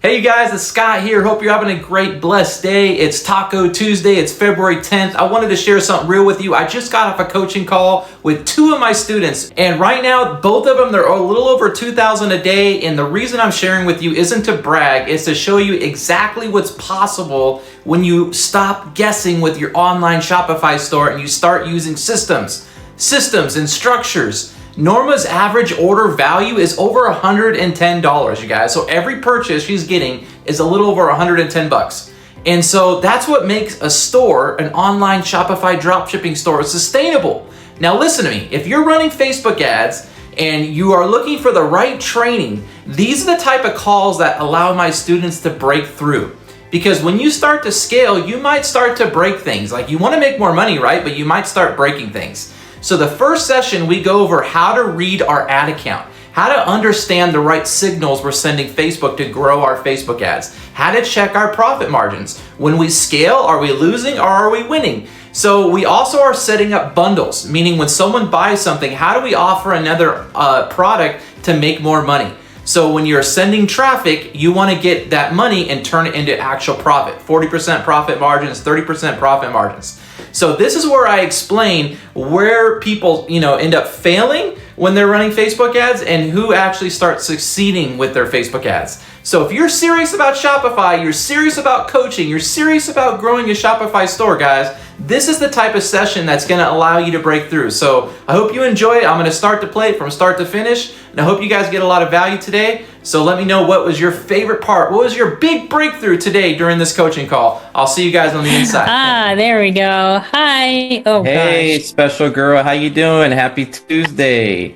Hey you guys, it's Scott here. Hope you're having a great, blessed day. It's Taco Tuesday. It's February 10th. I wanted to share something real with you. I just got off a coaching call with two of my students, and right now, both of them, they're a little over 2,000 a day, and the reason I'm sharing with you isn't to brag, it's to show you exactly what's possible when you stop guessing with your online Shopify store and you start using systems and structures. Norma's average order value is over $110, you guys. So every purchase she's getting is a little over 110 bucks. And so that's what makes a store, an online Shopify dropshipping store, sustainable. Now listen to me, if you're running Facebook ads and you are looking for the right training, these are the type of calls that allow my students to break through. Because when you start to scale, you might start to break things. Like you want to make more money, right? But you might start breaking things. So the first session, we go over how to read our ad account, how to understand the right signals we're sending Facebook to grow our Facebook ads, how to check our profit margins. When we scale, are we losing or are we winning? So we also are setting up bundles, meaning when someone buys something, how do we offer another product to make more money? So when you're sending traffic, you want to get that money and turn it into actual profit. 40% profit margins, 30% profit margins. So this is where I explain where people, end up failing when they're running Facebook ads and who actually starts succeeding with their Facebook ads. So if you're serious about Shopify, you're serious about coaching, you're serious about growing a Shopify store, guys, this is the type of session that's going to allow you to break through. So I hope you enjoy it. I'm going to start to play it from start to finish. And I hope you guys get a lot of value today. So let me know what was your favorite part. What was your big breakthrough today during this coaching call? I'll see you guys on the inside. There we go. Hi. Oh, hey, gosh. special girl. How you doing? Happy Tuesday.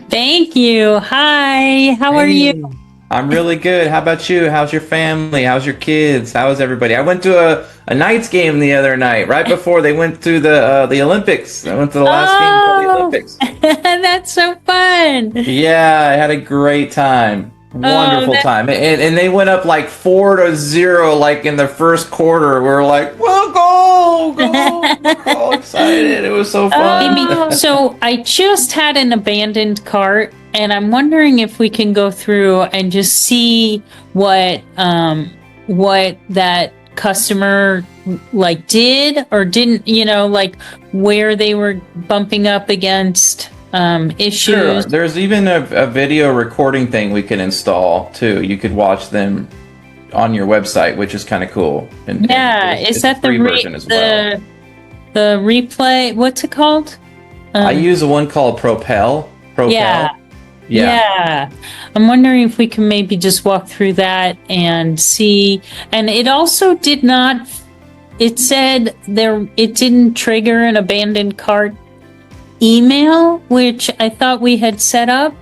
Thank you. Hi. How are you? I'm really good. How about you? How's your family? How's your kids? How's everybody? I went to a Knights game the other night, right before they went to the Olympics. I went to the last game for the Olympics. That's so fun. Yeah, I had a great time. Wonderful time. And they went up like 4-0 like in the first quarter. We were like, well, go. We're all excited. It was so fun. So I just had an abandoned cart, and I'm wondering if we can go through and just see what that customer like did or didn't, like where they were bumping up against issues. Sure. There's even a video recording thing we can install too. You could watch them on your website, which is kind of cool. And is that the free version as well? The replay? What's it called? I use one called Propel. Yeah. I'm wondering if we can maybe just walk through that and see. And it also did not. It said it didn't trigger an abandoned cart email, which I thought we had set up.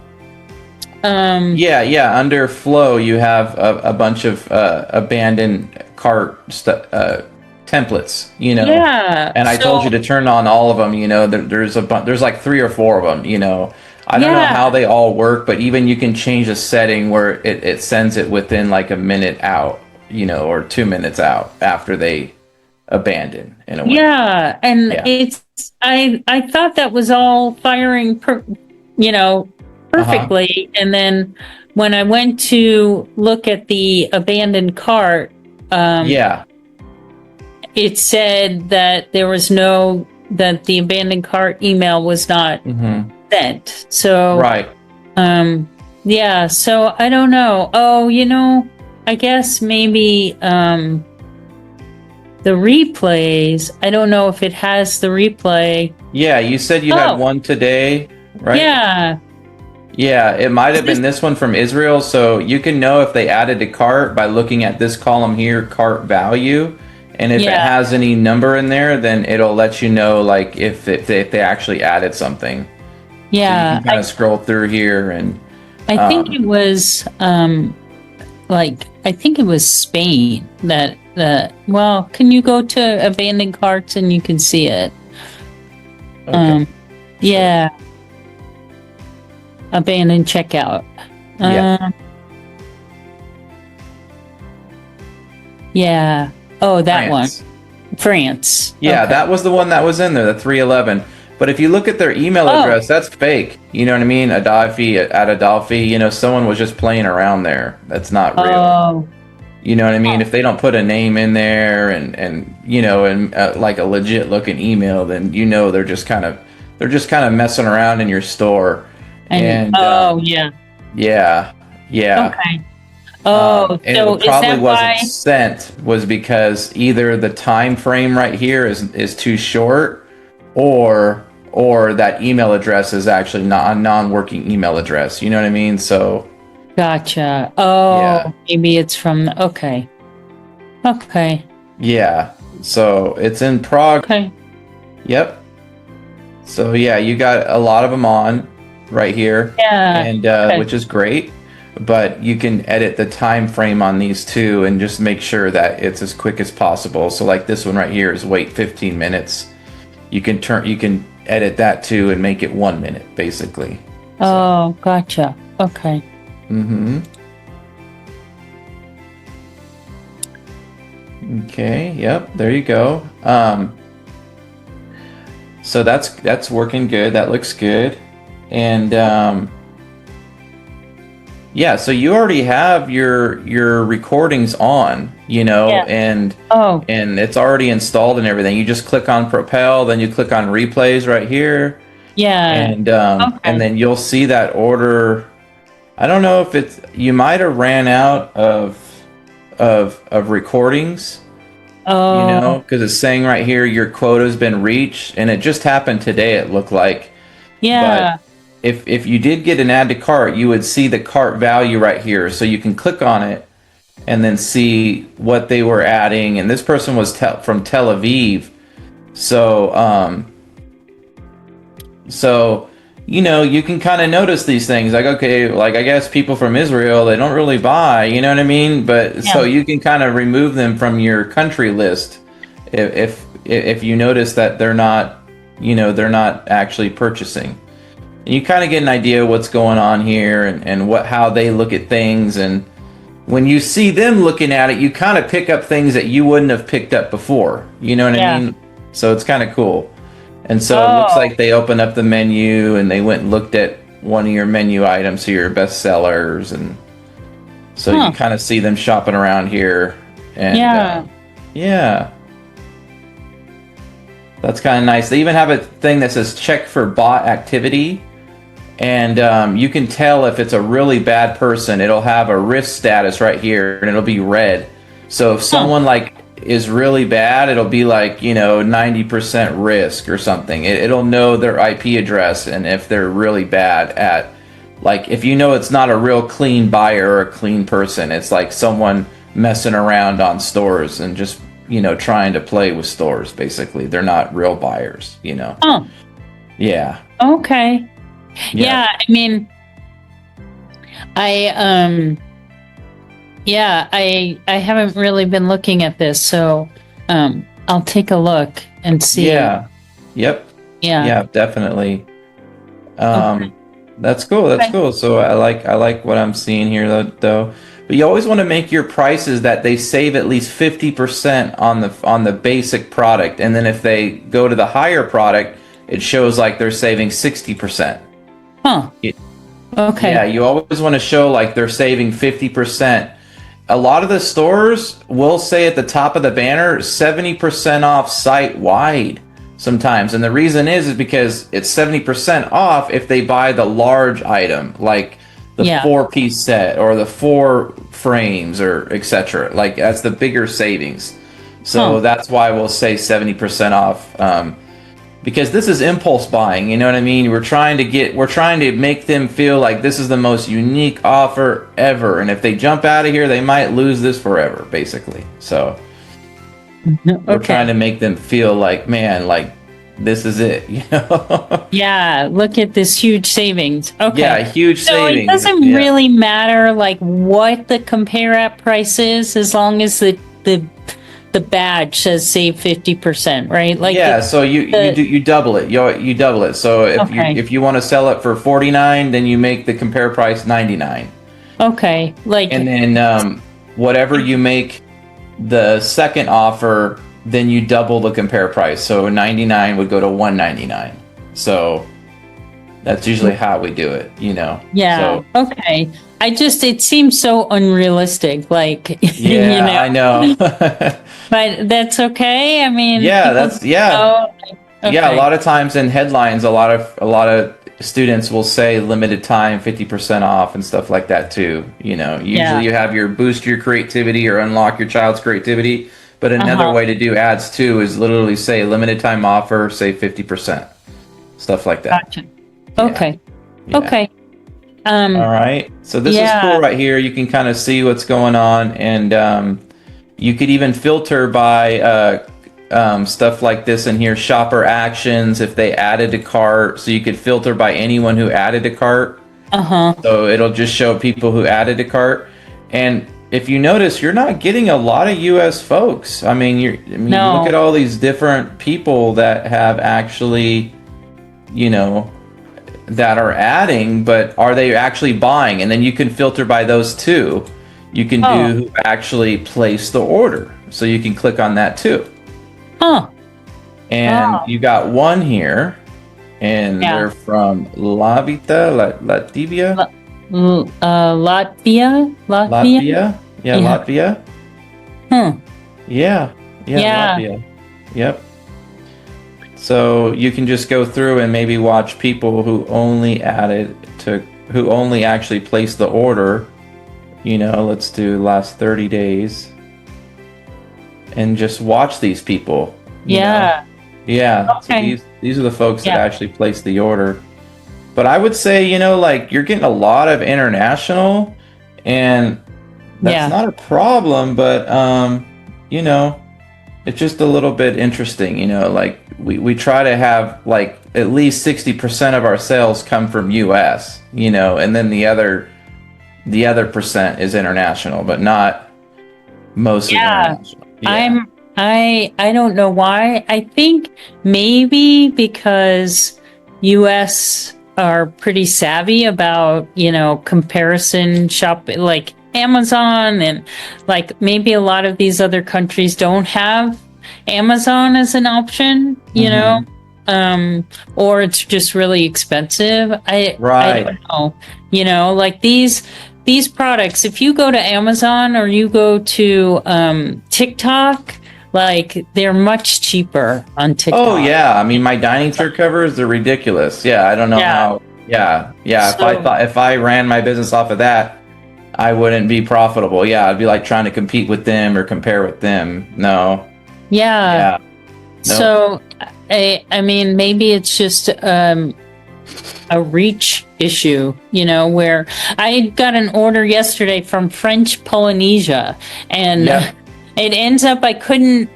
Under Flow, you have a bunch of abandoned cart templates, Yeah. And I told you to turn on all of them. There's like 3 or 4 of them. I don't know how they all work, but even you can change a setting where it sends it within like a minute out, or 2 minutes out after they abandon in a way. Yeah, and it's I thought that was all firing perfectly, and then when I went to look at the abandoned cart, it said that there was that the abandoned cart email was not sent. So right. So I don't know. Oh, I guess maybe the replays. I don't know if it has the replay. Yeah, you said you had one today, right? Yeah, it might have been this one from Israel. So you can know if they added to cart by looking at this column here, cart value. And if it has any number in there, then it'll let you know like if they actually added something. Yeah. So you can kind of scroll through here and I think it was I think it was Spain that can you go to abandoned carts and you can see it? Okay. Abandoned checkout. Oh, that France. one. France. Yeah, that was the one that was in there, the 311. But if you look at their email address, that's fake. You know what I mean? Adelphi at Adelphi, you know, someone was just playing around there. That's not real. Oh. You know what I mean? If they don't put a name in there and you know, and like a legit looking email, then you know they're just kind of messing around in your store. And yeah. Yeah. Okay. Oh, and so it probably is that wasn't why? sent was because either the time frame right here is too short, or that email address is actually not a non-working email address. You know what I mean? So Gotcha. Oh, Yeah. maybe it's from. Okay. Okay. yeah, so it's in Prague. Okay. Yep. So yeah, you got a lot of them on right here, Yeah. and okay. which is great. But you can edit the time frame on these too, and just make sure that it's as quick as possible. So like this one right here is wait 15 minutes. You can edit that too and make it 1 minute basically. Oh, gotcha. Okay. Okay. Yep. There you go. So that's working good. That looks good. And yeah, so you already have your recordings on, you know, Yeah. and Oh, it's already installed and everything. You just click on Propel, then you click on replays right here, yeah. and Okay. then you'll see that order. I don't know if you might have ran out of recordings, Oh, you know, because it's saying right here your quota's been reached, and it just happened today. It looked like. yeah. If you did get an add to cart, you would see the cart value right here. So you can click on it and then see what they were adding. And this person was from Tel Aviv. So, you know, you can kind of notice these things like, okay, like I guess people from Israel, they don't really buy, you know what I mean? But so you can kind of remove them from your country list if you notice that they're not, you know, they're not actually purchasing. And you kind of get an idea of what's going on here and how they look at things. And when you see them looking at it, you kind of pick up things that you wouldn't have picked up before. You know what I mean? So it's kind of cool. And so it looks like they opened up the menu and they went and looked at one of your menu items, so your best sellers. And so you kind of see them shopping around here. And yeah. That's kind of nice. They even have a thing that says check for bot activity. And you can tell if it's a really bad person. It'll have a risk status right here, and it'll be red. So if someone like is really bad, it'll be like, you know, 90% risk or something. It'll know their IP address, and if they're really bad at, like, if you know it's not a real clean buyer or a clean person, it's like someone messing around on stores and just, you know, trying to play with stores. Basically, they're not real buyers, you know. Yeah. Okay. Yeah, I mean, I haven't really been looking at this, so I'll take a look and see. Yeah. Yep. Yeah, definitely. That's cool. That's cool. So I like what I'm seeing here though. But you always want to make your prices that they save at least 50% on the basic product, and then if they go to the higher product, it shows like they're saving 60%. Okay. Yeah, you always want to show like they're saving 50%. A lot of the stores will say at the top of the banner 70% off site wide sometimes. And the reason is because it's 70% off if they buy the large item, like the 4-piece set or the 4 frames or etc. Like that's the bigger savings. So that's why we'll say 70% off. Because this is impulse buying, you know what I mean? We're trying to make them feel like this is the most unique offer ever. And if they jump out of here, they might lose this forever, basically. So we're trying to make them feel like, man, like this is it, you know? Yeah, look at this huge savings. Okay. Yeah, huge savings. So it doesn't really matter like what the compare app price is, as long as the badge says save 50%, right? Like so you double it. You double it. So if you want to sell it for $49, then you make the compare price $99. Okay. And then whatever you make the second offer, then you double the compare price. So $99 would go to $199. So That's usually how we do it, you know. Yeah. So, Okay. It seems so unrealistic, like, yeah, I know. but that's okay. I mean, Yeah, people that's yeah. know, like, Yeah, a okay. lot of times in headlines, a lot of students will say limited time, 50% off and stuff like that too. You know, usually Yeah. you have your boost your creativity or unlock your child's creativity. But another Uh-huh. way to do ads too is literally say limited time offer, say 50%. Stuff like that. Gotcha. Yeah. Okay. Yeah. Okay. All right. So this is Yeah. cool right here. You can kind of see what's going on, and you could even filter by stuff like this in here. Shopper actions if they added to cart. So you could filter by anyone who added to cart. Uh-huh. So it'll just show people who added to cart. And if you notice, you're not getting a lot of U.S. folks. I mean, No. look at all these different people that have actually, you know, that are adding, but are they actually buying? And then you can filter by those too. You can Oh. do who actually placed the order. So you can click on that too. Huh. And Oh. you got one here, and Yeah. they're from Latvia. Latvia? Latvia? Latvia? Yeah, Yeah. Latvia. Huh. Yeah. Yeah. Latvia. Yep. So you can just go through and maybe watch people who only actually placed the order. You know, let's do last 30 days. And just watch these people. you know. Yeah. Yeah. So Okay. these are the folks that Yeah. actually placed the order. But I would say, you know, like you're getting a lot of international, and that's Yeah. not a problem, but you know, it's just a little bit interesting, you know, like we try to have like at least 60% of our sales come from US, you know, and then the other percent is international, but not mostly Yeah. international. Yeah. I don't know why. I think maybe because US are pretty savvy about, comparison shop, like Amazon, and like maybe a lot of these other countries don't have Amazon as an option, or it's just really expensive. I don't know. Like these products, if you go to Amazon or you go to TikTok, like they're much cheaper on TikTok. Oh yeah, I mean my dining chair covers are ridiculous. Yeah, I don't know how. Yeah. So- If I ran my business off of that, I wouldn't be profitable. Yeah, I'd be like trying to compete with them or compare with them. No. Yeah. No. So I mean, maybe it's just a reach issue, where I got an order yesterday from French Polynesia, and Yeah. it ends up I couldn't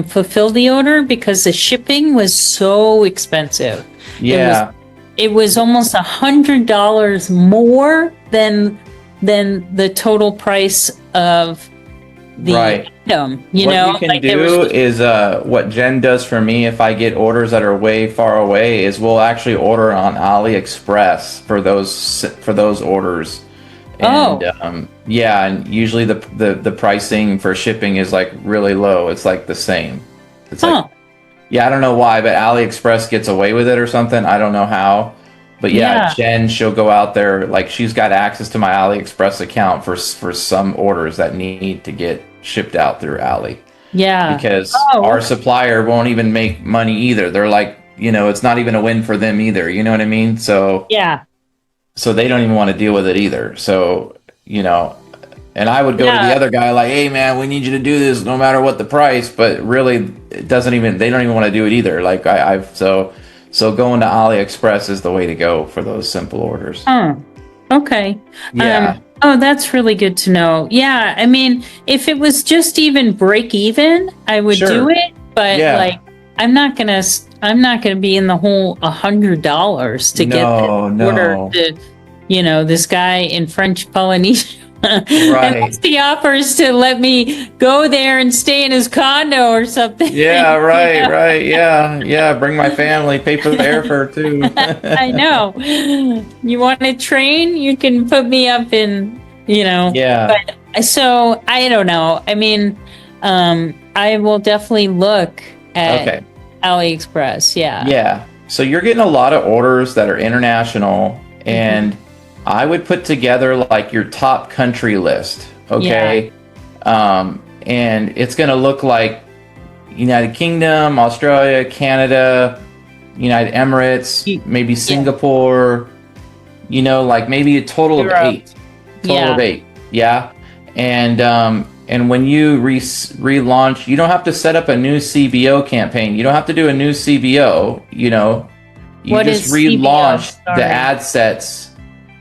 fulfill the order because the shipping was so expensive. Yeah. It was almost $100 more than the total price of the Right. item. What you can like there do was- is what Jen does for me if I get orders that are way far away is we'll actually order on AliExpress for those orders. And yeah, and usually the pricing for shipping is like really low. It's like the same. It's like yeah, I don't know why, but AliExpress gets away with it or something. I don't know how. But yeah, Jen, she'll go out there, like she's got access to my AliExpress account for some orders that need to get shipped out through Ali. Yeah. Because our supplier won't even make money either. They're like, it's not even a win for them either. You know what I mean? So yeah. So they don't even want to deal with it either. So, and I would go to the other guy like, hey man, we need you to do this no matter what the price, but really they don't even want to do it either. Like so going to AliExpress is the way to go for those simple orders. Okay. Yeah. That's really good to know. Yeah, I mean, if it was just even break even, I would do it, but like I'm not gonna be in the whole $100 to get the order to, this guy in French Polynesia. Right. He offers to let me go there and stay in his condo or something. Yeah, right. Yeah. Bring my family, pay for the airfare too. I know. You want to train? You can put me up in, Yeah. But so I don't know. I mean, I will definitely look at AliExpress. Yeah. So you're getting a lot of orders that are international, and I would put together like your top country list, okay? And it's going to look like United Kingdom, Australia, Canada, United Emirates, maybe Singapore, you know, like maybe a total of 8. Total of 8, yeah? And when you relaunch, you don't have to set up a new CBO campaign. You don't have to do a new CBO, you know. You just relaunch the ad sets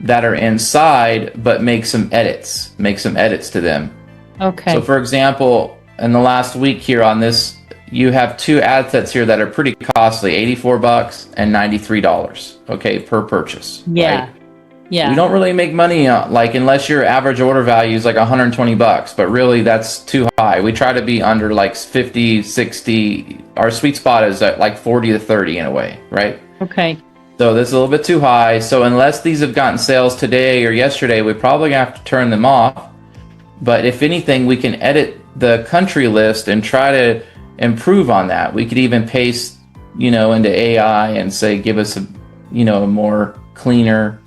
that are inside, but make some edits to them. Okay. So for example, in the last week here on this, you have 2 ad sets here that are pretty costly, $84 and $93, okay, per purchase. Yeah. Right? Yeah. We don't really make money like unless your average order value is like $120, but really that's too high. We try to be under like 50, 60. Our sweet spot is at like 40 to 30 in a way, right? Okay. So this is a little bit too high. So unless these have gotten sales today or yesterday, we probably have to turn them off. But if anything, we can edit the country list and try to improve on that. We could even paste, you know, into AI and say, give us a, you know, a more cleaner,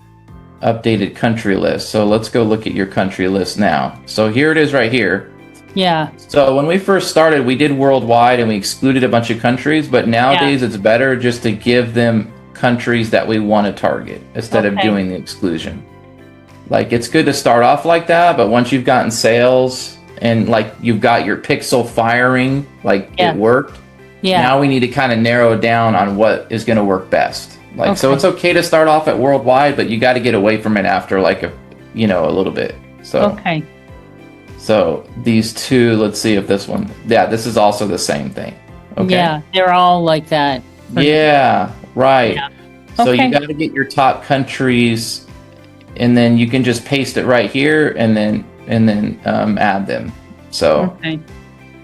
updated country list. So let's go look at your country list now. So here it is right here. Yeah. So when we first started, we did worldwide and we excluded a bunch of countries, but nowadays it's better just to give them countries that we want to target instead of doing the exclusion. Like, it's good to start off like that, but once you've gotten sales and like you've got your pixel firing, like it worked. Yeah. Now we need to kind of narrow down on what is going to work best. Like, so it's okay to start off at worldwide, but you got to get away from it after like a, you know, a little bit. So, so these 2, let's see if this one, this is also the same thing. Okay. Yeah. They're all like that. Yeah. Right. Yeah. So you got to get your top countries, and then you can just paste it right here, and then add them. So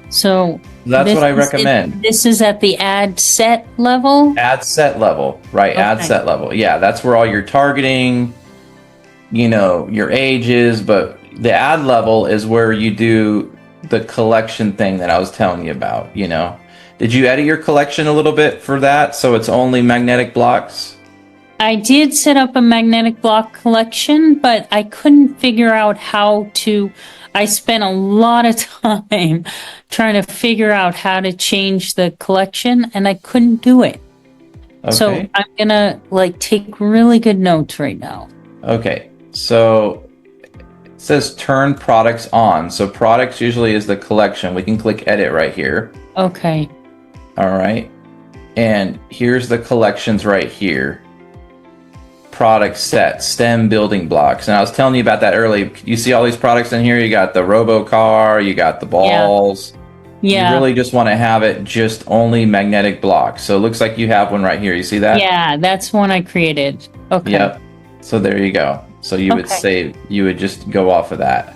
so that's what I recommend. This is at the ad set level. Ad set level, right? Ad set level. Yeah, that's where all your targeting, you know, your ages, but the ad level is where you do the collection thing that I was telling you about. You know. Did you edit your collection a little bit for that, so it's only magnetic blocks? I did set up a magnetic block collection, but I couldn't figure out how to. I spent a lot of time trying to figure out how to change the collection, and I couldn't do it. Okay. So I'm gonna like take really good notes right now. Okay, so it says turn products on. So products usually is the collection. We can click edit right here. Okay. All right. And here's the collections right here. Product set, stem building blocks. And I was telling you about that earlier. You see all these products in here? You got the RoboCar, you got the balls. Yeah. You really just want to have it just only magnetic blocks. So it looks like you have one right here. You see that? Yeah, that's one I created. Okay. Yep. So there you go. So you would save, you would just go off of that.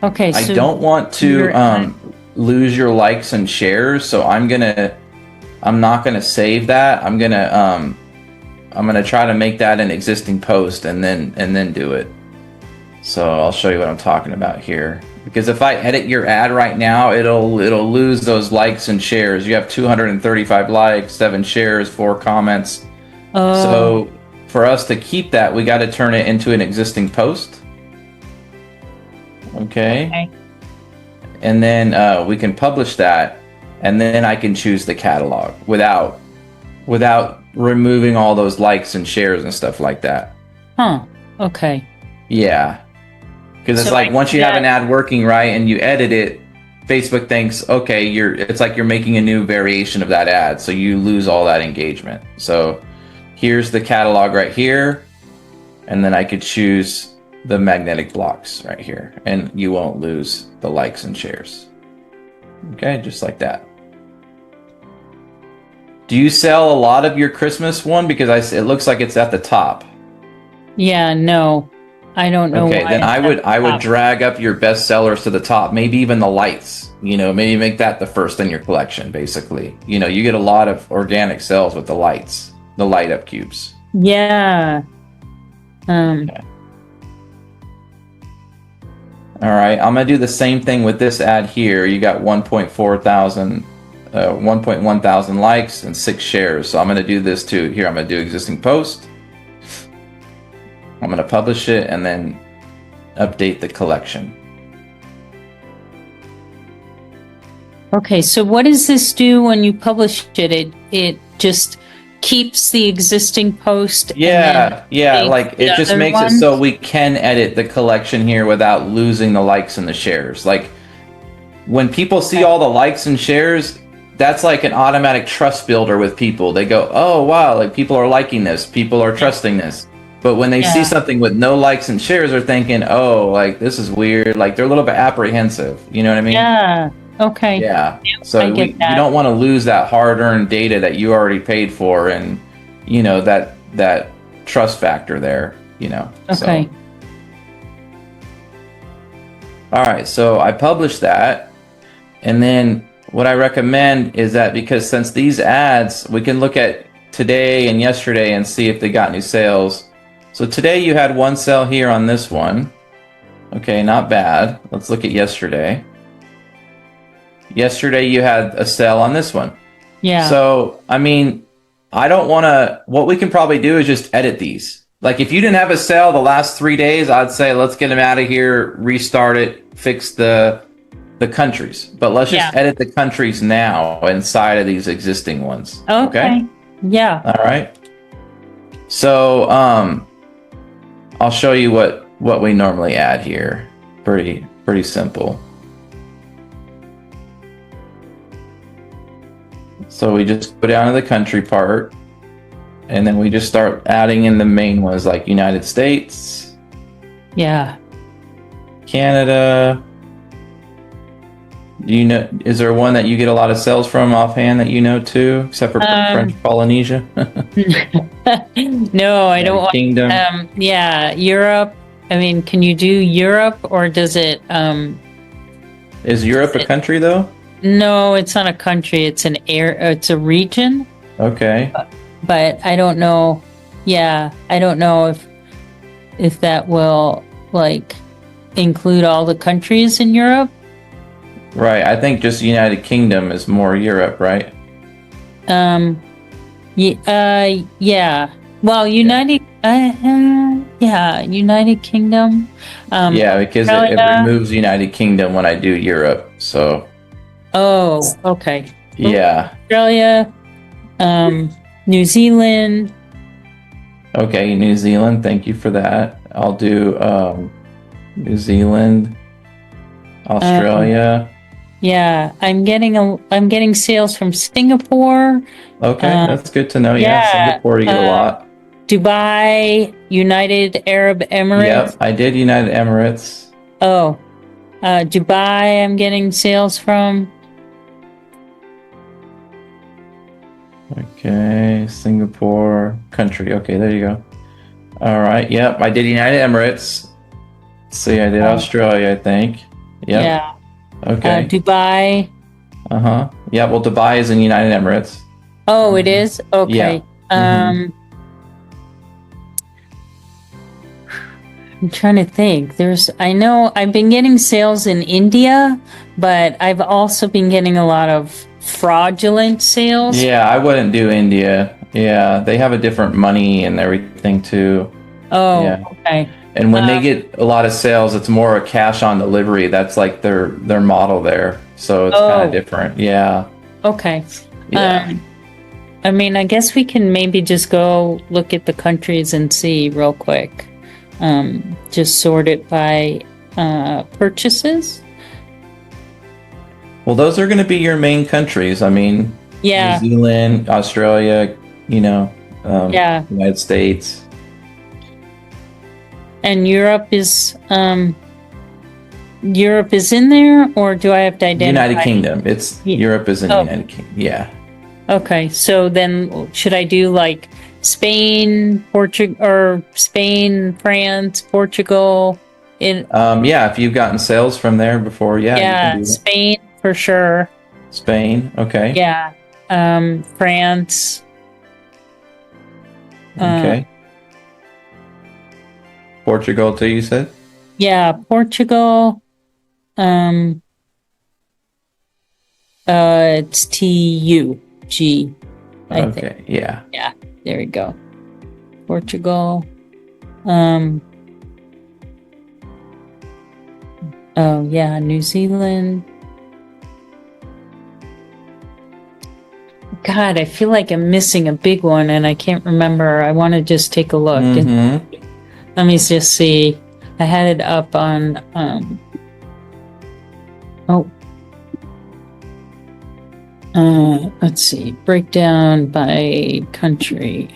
Okay. So I don't want to lose your likes and shares, so I'm not gonna save that. I'm gonna try to make that an existing post and then do it. So I'll show you what I'm talking about here. Because if I edit your ad right now, it'll lose those likes and shares. You have 235 likes, 7 shares, 4 comments. So for us to keep that, we got to turn it into an existing post. Okay. And then we can publish that, and then I can choose the catalog without removing all those likes and shares and stuff like that. Huh. Okay. Yeah. Because it's like once you have an ad working right and you edit it, Facebook thinks, okay, it's like you're making a new variation of that ad, so you lose all that engagement. So here's the catalog right here, and then I could choose the magnetic blocks right here, and you won't lose the likes and shares. Okay, just like that. Do you sell a lot of your Christmas one? Because it looks like it's at the top. Yeah, no. I don't know. Okay, then I would drag up your best sellers to the top, maybe even the lights. You know, maybe make that the first in your collection, basically. You know, you get a lot of organic sales with the lights, the light up cubes. Yeah. Okay. All right, I'm gonna do the same thing with this ad here. You got 1.4 thousand 1.1 thousand likes and 6 shares. So I'm going to do this too. Here, I'm going to do existing post. I'm going to publish it and then update the collection. Okay, so what does this do when you publish it? It just keeps the existing post. Yeah, like it just makes it so we can edit the collection here without losing the likes and the shares. Like when people see all the likes and shares, that's like an automatic trust builder with people. They go, oh wow, like people are liking this, people are trusting this. But when they see something with no likes and shares, they're thinking, oh, like this is weird. Like they're a little bit apprehensive. You know what I mean? Yeah. Okay. Yeah. So you don't want to lose that hard-earned data that you already paid for, and you know that trust factor there. You know. Okay. So. All right. So I published that, and then what I recommend is that because since these ads, we can look at today and yesterday and see if they got new sales. So today you had one sale here on this one. Okay, not bad. Let's look at yesterday. Yesterday you had a sale on this one. Yeah. So, I mean, I don't want to, what we can probably do is just edit these. Like if you didn't have a sale the last 3 days, I'd say let's get them out of here, restart it, fix the countries. But let's just edit the countries now inside of these existing ones. Okay. Yeah. All right. So, I'll show you what we normally add here. Pretty simple. So we just go down to the country part, and then we just start adding in the main ones like United States. Yeah. Canada. Do you know, is there one that you get a lot of sales from offhand that you know too, except for French Polynesia? No, I don't want Kingdom. Yeah, Europe. I mean, can you do Europe, or does it Is Europe a country though? No, it's not a country. It's it's a region. Okay. But I don't know. Yeah, I don't know if that will like include all the countries in Europe. Right. I think just United Kingdom is more Europe, right? Yeah. Well, United Kingdom. Yeah, because it removes United Kingdom when I do Europe. So. Oh, okay. Yeah. Australia, New Zealand. Okay, New Zealand. Thank you for that. I'll do New Zealand, Australia. Yeah, I'm getting sales from Singapore. Okay, that's good to know. Yeah, Singapore you get a lot. Dubai, United Arab Emirates. Yep, I did United Emirates. Oh, Dubai, I'm getting sales from. Okay, Singapore, country. Okay, there you go. All right, yep, I did United Emirates. Let's see, I did Australia, I think. Yep. Yeah. Okay. Dubai. Uh-huh. Yeah, well, Dubai is in United Emirates. Oh, it is? Okay. Yeah. I'm trying to think. I know I've been getting sales in India, but I've also been getting a lot of fraudulent sales. Yeah, I wouldn't do India. Yeah, they have a different money and everything too. Oh, yeah. Okay. And when they get a lot of sales, it's more a cash on delivery. That's like their model there. So it's kind of different. Yeah. Okay. Yeah. I mean, I guess we can maybe just go look at the countries and see real quick. Just sort it by purchases. Well, those are going to be your main countries. I mean, Yeah. New Zealand, Australia, United States. And Europe is in there, or do I have to identify? United Kingdom. Europe is in United Kingdom. Yeah. Okay, so then should I do like Spain, France, Portugal? If you've gotten sales from there before, you can do Spain for sure. Spain, okay. Yeah. France. Okay. Portugal too, you said? Yeah, Portugal. It's TUG. I think. Okay, yeah. Yeah, there we go. Portugal. Oh yeah, New Zealand. God, I feel like I'm missing a big one and I can't remember. I want to just take a look. Let me just see. I had it up on let's see. Breakdown by country.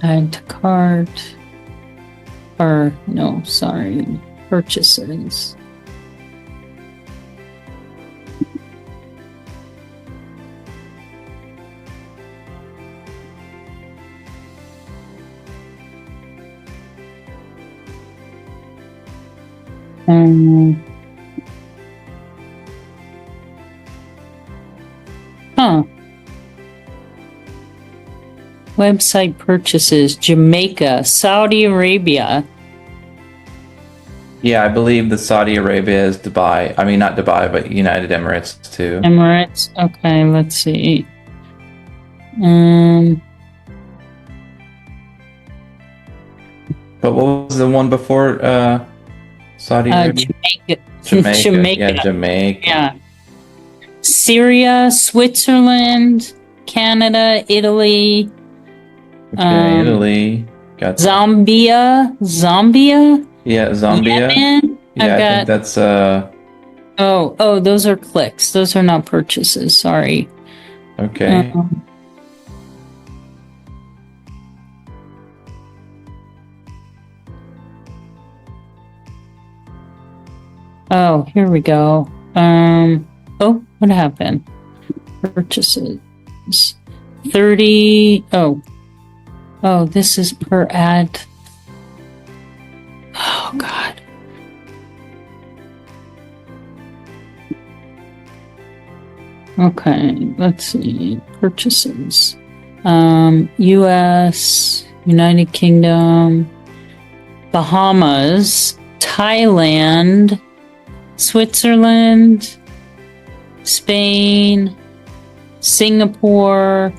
Add to cart. Or, no, sorry. Purchases. Huh. Website purchases, Jamaica, Saudi Arabia. Yeah, I believe the Saudi Arabia is Dubai. I mean, not Dubai, but United Emirates too. Emirates. Okay, let's see. But what was the one before Saudi Arabia? Jamaica. Jamaica. Yeah, Jamaica. Yeah. Syria, Switzerland, Canada, Italy. Okay, Italy. Got Zambia. Yeah, Zambia. Yemen. Yeah, I think that's Oh, those are clicks. Those are not purchases. Sorry. okay. Oh, here we go. Oh, what happened? Purchases. 30. Oh, this is per ad. Oh, God. Okay, let's see. Purchases. US, United Kingdom, Bahamas, Thailand, Switzerland, Spain, Singapore,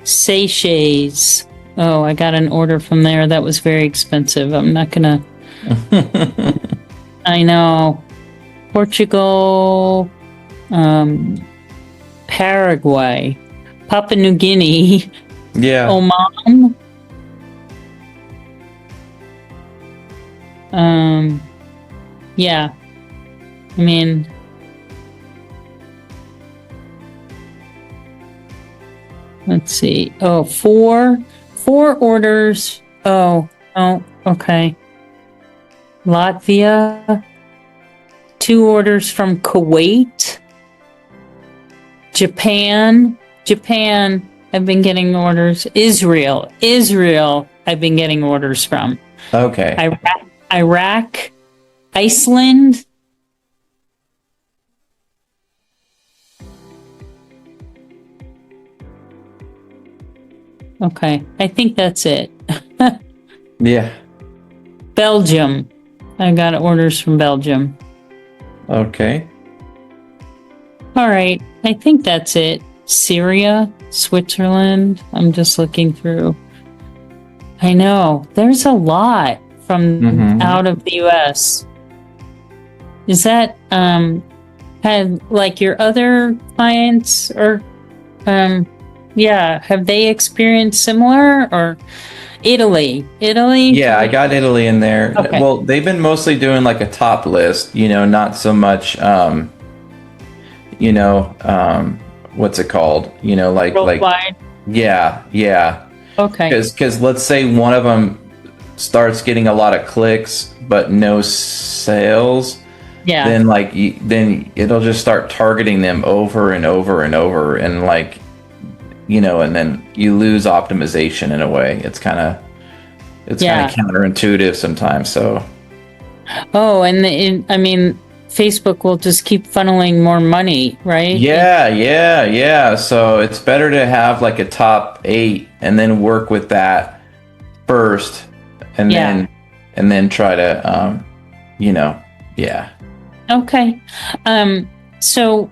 Seychelles. Oh, I got an order from there. That was very expensive. I'm not gonna. I know. Portugal, Paraguay, Papua New Guinea, Yeah. Oman. Yeah. I mean, let's see. Oh, four orders. Oh, okay. Latvia. 2 orders from Kuwait. Japan. I've been getting orders. Israel. I've been getting orders from. Okay. Iraq. Iceland. Okay, I think that's it. Yeah. Belgium. I got orders from Belgium. Okay. All right, I think that's it. Syria, Switzerland. I'm just looking through. I know there's a lot from out of the US. Is that had like your other clients or yeah, have they experienced similar or Italy? Yeah, I got Italy in there. Okay. Well, they've been mostly doing like a top list, not so much what's it called? Like worldwide. Yeah. Okay. Because let's say one of them starts getting a lot of clicks but no sales. Yeah. Then then it'll just start targeting them over and over and over, and and then you lose optimization in a way. It's kind of counterintuitive sometimes. So. Oh, and I mean, Facebook will just keep funneling more money, right? Yeah. So it's better to have like a top 8 and then work with that first, and Yeah. then try to, yeah. Okay. So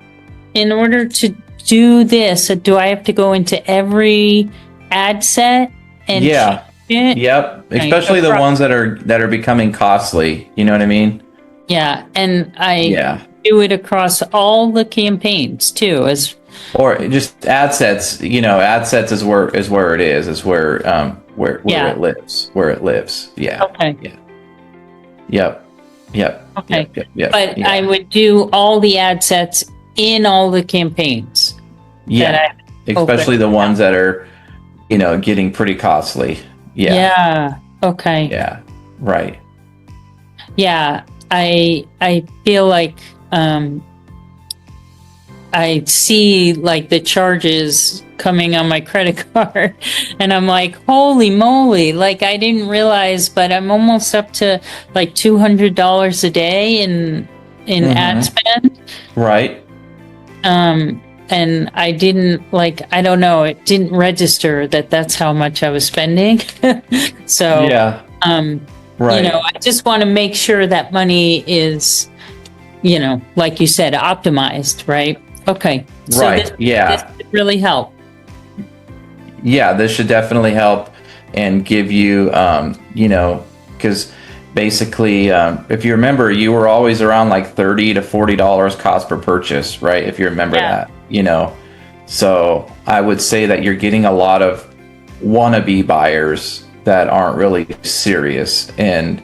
in order to do this, do I have to go into every ad set and Yeah. change it? Yep. Okay. Especially the ones that are becoming costly. You know what I mean? Yeah, and I Yeah. do it across all the campaigns too, as Or just ad sets. Ad sets is where it is where Yeah. it lives. Where it lives. Yeah. okay. Yeah. Yep. Yep. Okay. Yep. But yeah. I would do all the ad sets in all the campaigns. Yeah. that Especially the ones that are, getting pretty costly. Yeah. Yeah. Okay. Yeah. Right. Yeah. I feel like I see like the charges coming on my credit card and I'm like, holy moly, like I didn't realize, but I'm almost up to like $200 a day in ad spend. Right. And I didn't I don't know, it didn't register that that's how much I was spending. So Yeah. Right. I just want to make sure that money is, like you said, optimized, right? Okay. So Right. this Yeah. would really help. Yeah. This should definitely help and give you, because basically, if you remember, you were always around like $30 to $40 cost per purchase, right? If you remember Yeah. that, so I would say that you're getting a lot of wannabe buyers that aren't really serious, and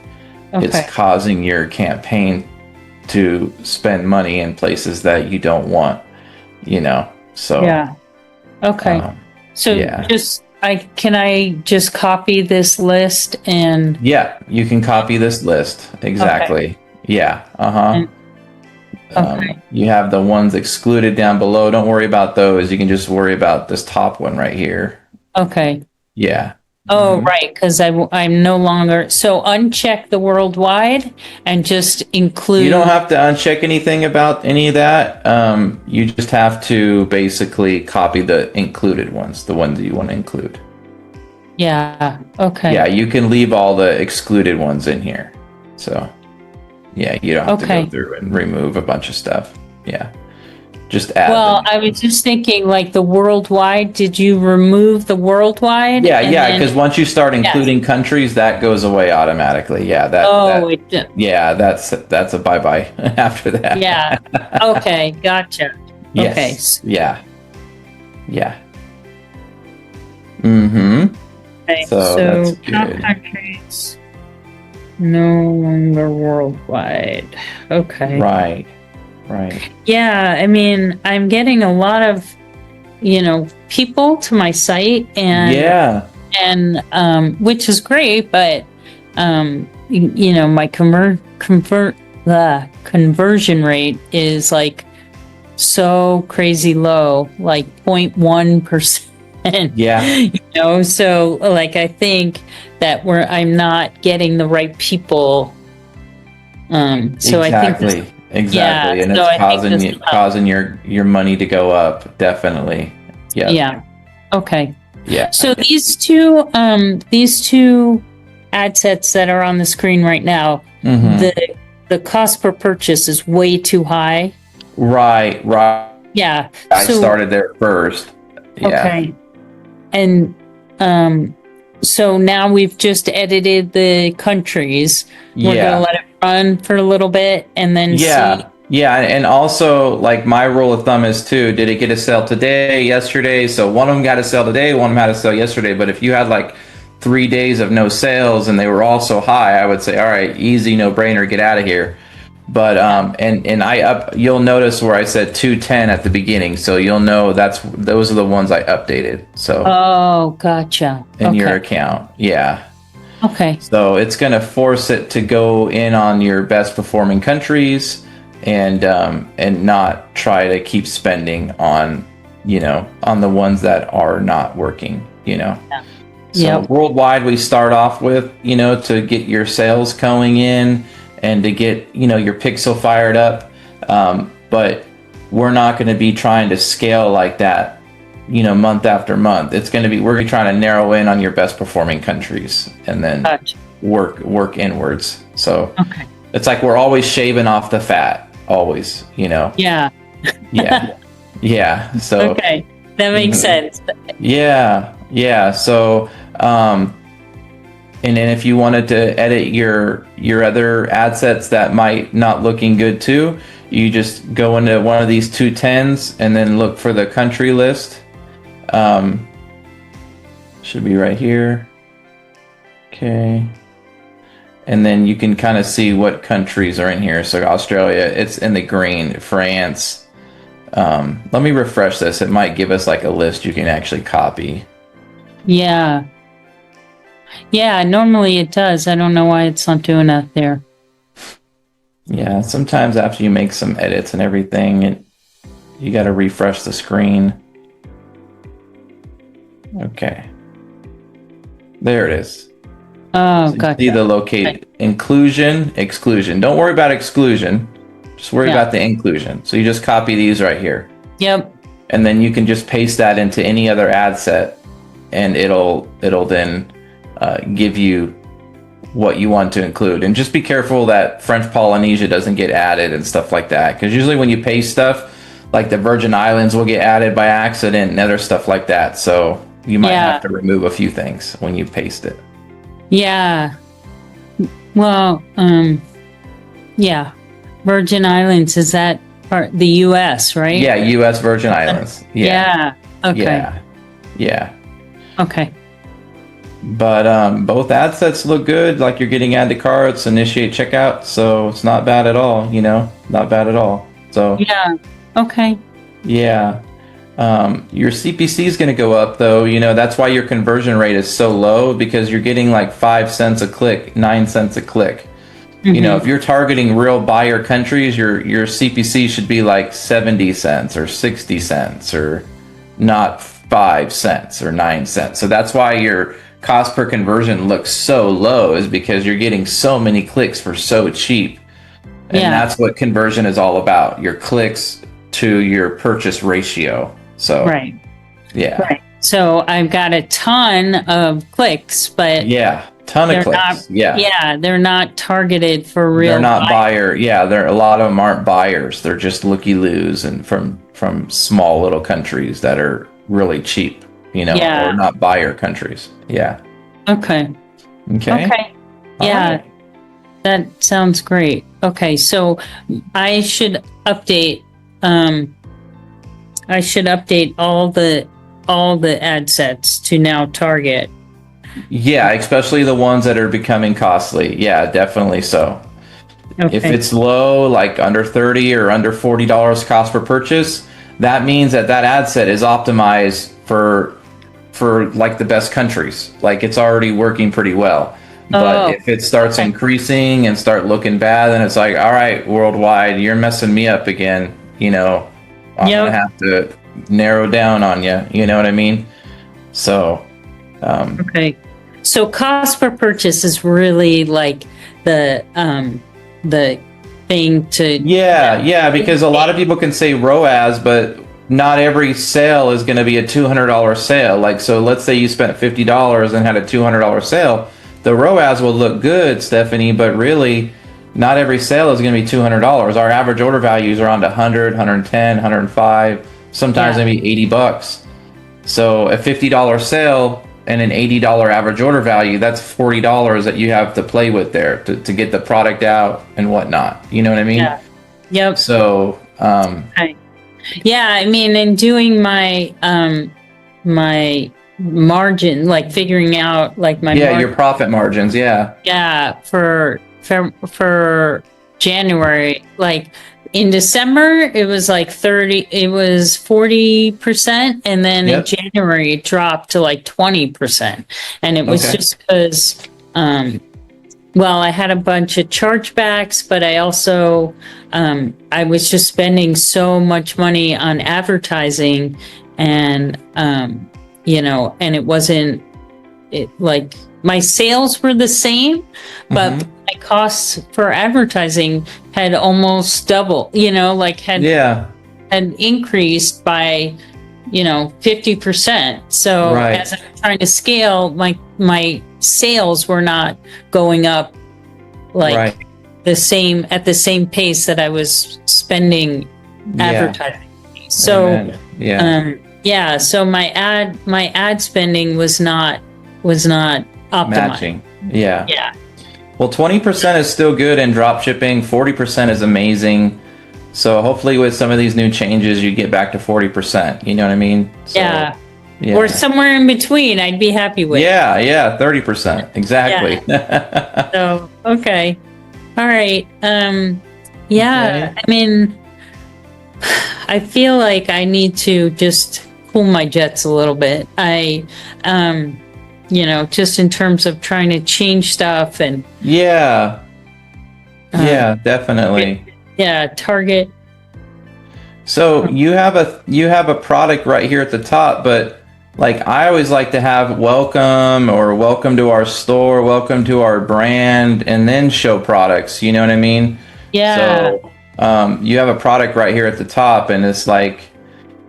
it's Okay. causing your campaign to spend money in places that you don't want, so Yeah. Okay. So yeah. can I just copy this list and Yeah, you can copy this list. Exactly. Yeah. Okay. You have the ones excluded down below. Don't worry about those. You can just worry about this top one right here. okay. Yeah. Oh, right, because I'm no longer so uncheck the worldwide and just include. You don't have to uncheck anything about any of that. You just have to basically copy the included ones, the ones that you want to include. Yeah. Okay. Yeah, you can leave all the excluded ones in here. So, yeah, you don't have to go through and remove a bunch of stuff. Yeah. Just add Well, them. I was just thinking like the worldwide. Did you remove the worldwide? Yeah, and yeah, then- because once you start including countries, that goes away automatically. Yeah, that's a bye-bye after that. Yeah. Okay. Gotcha. Yes. Okay. Yeah. Yeah. Mm-hmm. Okay. So that's top good. countries no longer worldwide. Okay. Right. Right. Yeah. I mean, I'm getting a lot of, people to my site and Yeah. and which is great, but my the conversion rate is like so crazy low, like 0.1%. Yeah. So like I think that I'm not getting the right people. So I think Exactly. And so it's I think this causing your money to go up. Definitely. Yeah. yeah. Okay. Yeah. So these two ad sets that are on the screen right now, Mhm. the cost per purchase is way too high. Right. Yeah. I started there first. Yeah. Okay. And so now we've just edited the countries. We're gonna let it run for a little bit and then see. Yeah, and also like my rule of thumb is too, did it get a sale today, yesterday? So one of them got a sale today, one of them had a sale yesterday. But if you had like 3 days of no sales and they were all so high, I would say, all right, easy, no brainer, get out of here. But you'll notice where I said 210 at the beginning, so you'll know those are the ones I updated. So Oh, gotcha. in your account, yeah. Okay. So it's going to force it to go in on your best performing countries and not try to keep spending on the ones that are not working. So worldwide, we start off with to get your sales going in and to get your pixel fired up, but we're not going to be trying to scale like that month after month. It's going to be we're trying to narrow in on your best performing countries, and then Gotcha. work inwards. So Okay. it's like we're always shaving off the fat, always, Yeah. Yeah. So Okay. That makes sense. Yeah. So, and then if you wanted to edit your other ad sets that might not looking good too, you just go into one of these 210s and then look for the country list. Should be right here. Okay. And then you can kind of see what countries are in here. So Australia, it's in the green. France. Let me refresh this. It might give us like a list you can actually copy. Yeah. Yeah, normally it does. I don't know why it's not doing that there. Yeah, sometimes after you make some edits and everything, you got to refresh the screen. Okay. There it is. Oh, So gotcha. see the locate inclusion, exclusion. Don't worry about exclusion. Just worry about the inclusion. So you just copy these right here. Yep. And then you can just paste that into any other ad set, and it'll then give you what you want to include. And just be careful that French Polynesia doesn't get added and stuff like that, because usually when you paste stuff, like the Virgin Islands will get added by accident and other stuff like that. So you might have to remove a few things when you paste it. Yeah. Well, yeah. Virgin Islands, is that part the US, right? Yeah, US Virgin Islands. Yeah. Okay. Yeah. Okay. But both ad sets look good. Like you're getting add to carts, initiate checkout, so it's not bad at all. Not bad at all. So Yeah. Okay. yeah. Your CPC is going to go up though. That's why your conversion rate is so low, because you're getting like 5 cents a click, 9 cents a click. If you're targeting real buyer countries, your CPC should be like 70 cents or 60 cents, or not 5 cents or 9 cents. So that's why your cost per conversion looks so low, is because you're getting so many clicks for so cheap. And that's what conversion is all about, your clicks to your purchase ratio. So Right. Yeah. Right. So I've got a ton of clicks, but ton of clicks. Not, they're not targeted for real. They're not buyer. Yeah, a lot of them aren't buyers. They're just looky-loos and from small little countries that are really cheap, or not buyer countries. Yeah. Okay. Okay. Yeah. Right. That sounds great. Okay, so I should update all the ad sets to now target. Yeah, especially the ones that are becoming costly. Yeah, definitely so. Okay. If it's low, like under $30 or under $40 cost per purchase, that means that ad set is optimized for like the best countries. Like it's already working pretty well. But if it starts increasing and start looking bad, then it's like, all right, worldwide, you're messing me up again. I'm gonna have to narrow down on you. You know what I mean? So. Okay. So cost per purchase is really like the thing to. Yeah, because a lot of people can say ROAS, but not every sale is going to be a $200 sale. Like, so let's say you spent $50 and had a $200 sale. The ROAS will look good, Stephanie, but really not every sale is going to be $200. Our average order values are around 100, 110, 105, sometimes maybe $80. So a $50 sale and an $80 average order value, that's $40 that you have to play with there to get the product out and whatnot. You know what I mean? Yeah. Yep. So, yeah, I mean, in doing my my margin, like figuring out like my your profit margins, for January, like in December it was like 40%, and then in January it dropped to like 20%, and it was just because I had a bunch of chargebacks, but I also I was just spending so much money on advertising, and and it wasn't like my sales were the same, but my costs for advertising had almost doubled, had increased by 50%. So as I'm trying to scale, my sales were not going up like at the same pace that I was spending advertising. So so my ad spending was not optimized. Matching. Yeah. Well, 20% is still good in drop shipping. 40% is amazing. So hopefully with some of these new changes, you get back to 40%. You know what I mean? So, yeah. Or somewhere in between, I'd be happy with. Yeah, 30%. Exactly. So, okay. All right. I mean, I feel like I need to just cool my jets a little bit. Just in terms of trying to change stuff and definitely. Target. So you have a product right here at the top, but like I always like to have welcome to our store, welcome to our brand, and then show products. You know what I mean? Yeah. So you have a product right here at the top, and it's like,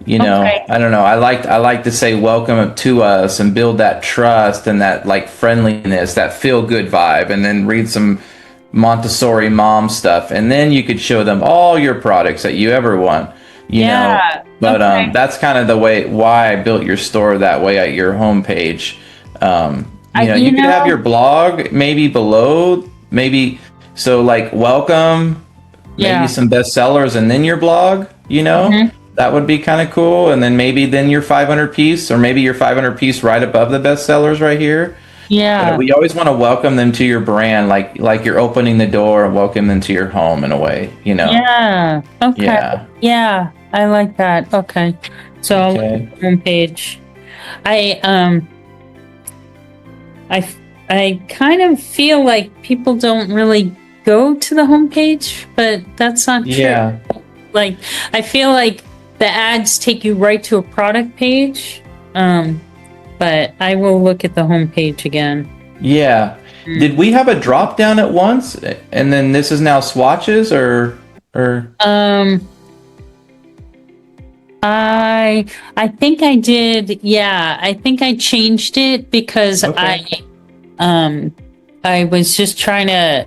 I don't know. I like to say welcome to us and build that trust and that like friendliness, that feel good vibe, and then read some Montessori mom stuff, and then you could show them all your products that you ever want. You know, but that's kind of the why I built your store that way at your homepage. You could have your blog maybe below, so like welcome, maybe some bestsellers, and then your blog. That would be kind of cool, and then your 500 piece, or maybe your 500 piece right above the bestsellers right here. Yeah. But we always want to welcome them to your brand, like you're opening the door and welcome them to your home in a way, Yeah. Okay. Yeah. I like that. Okay. So I'll look at the homepage. I kind of feel like people don't really go to the homepage, but that's not true. Yeah. Like I feel like the ads take you right to a product page. But I will look at the homepage again. Yeah. Did we have a drop down at once, and then this is now swatches, or? I think I did. Yeah, I think I changed it because I was just trying to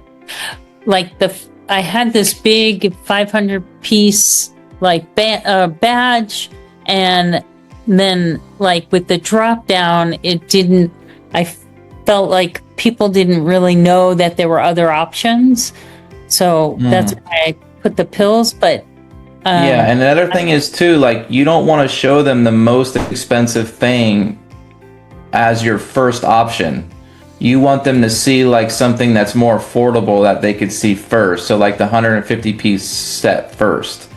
I had this big 500 piece badge, and then with the drop down, I felt like people didn't really know that there were other options. So that's why I put the pills, but and the other thing is too, you don't want to show them the most expensive thing as your first option. You want them to see something that's more affordable that they could see first. So the 150 piece set first.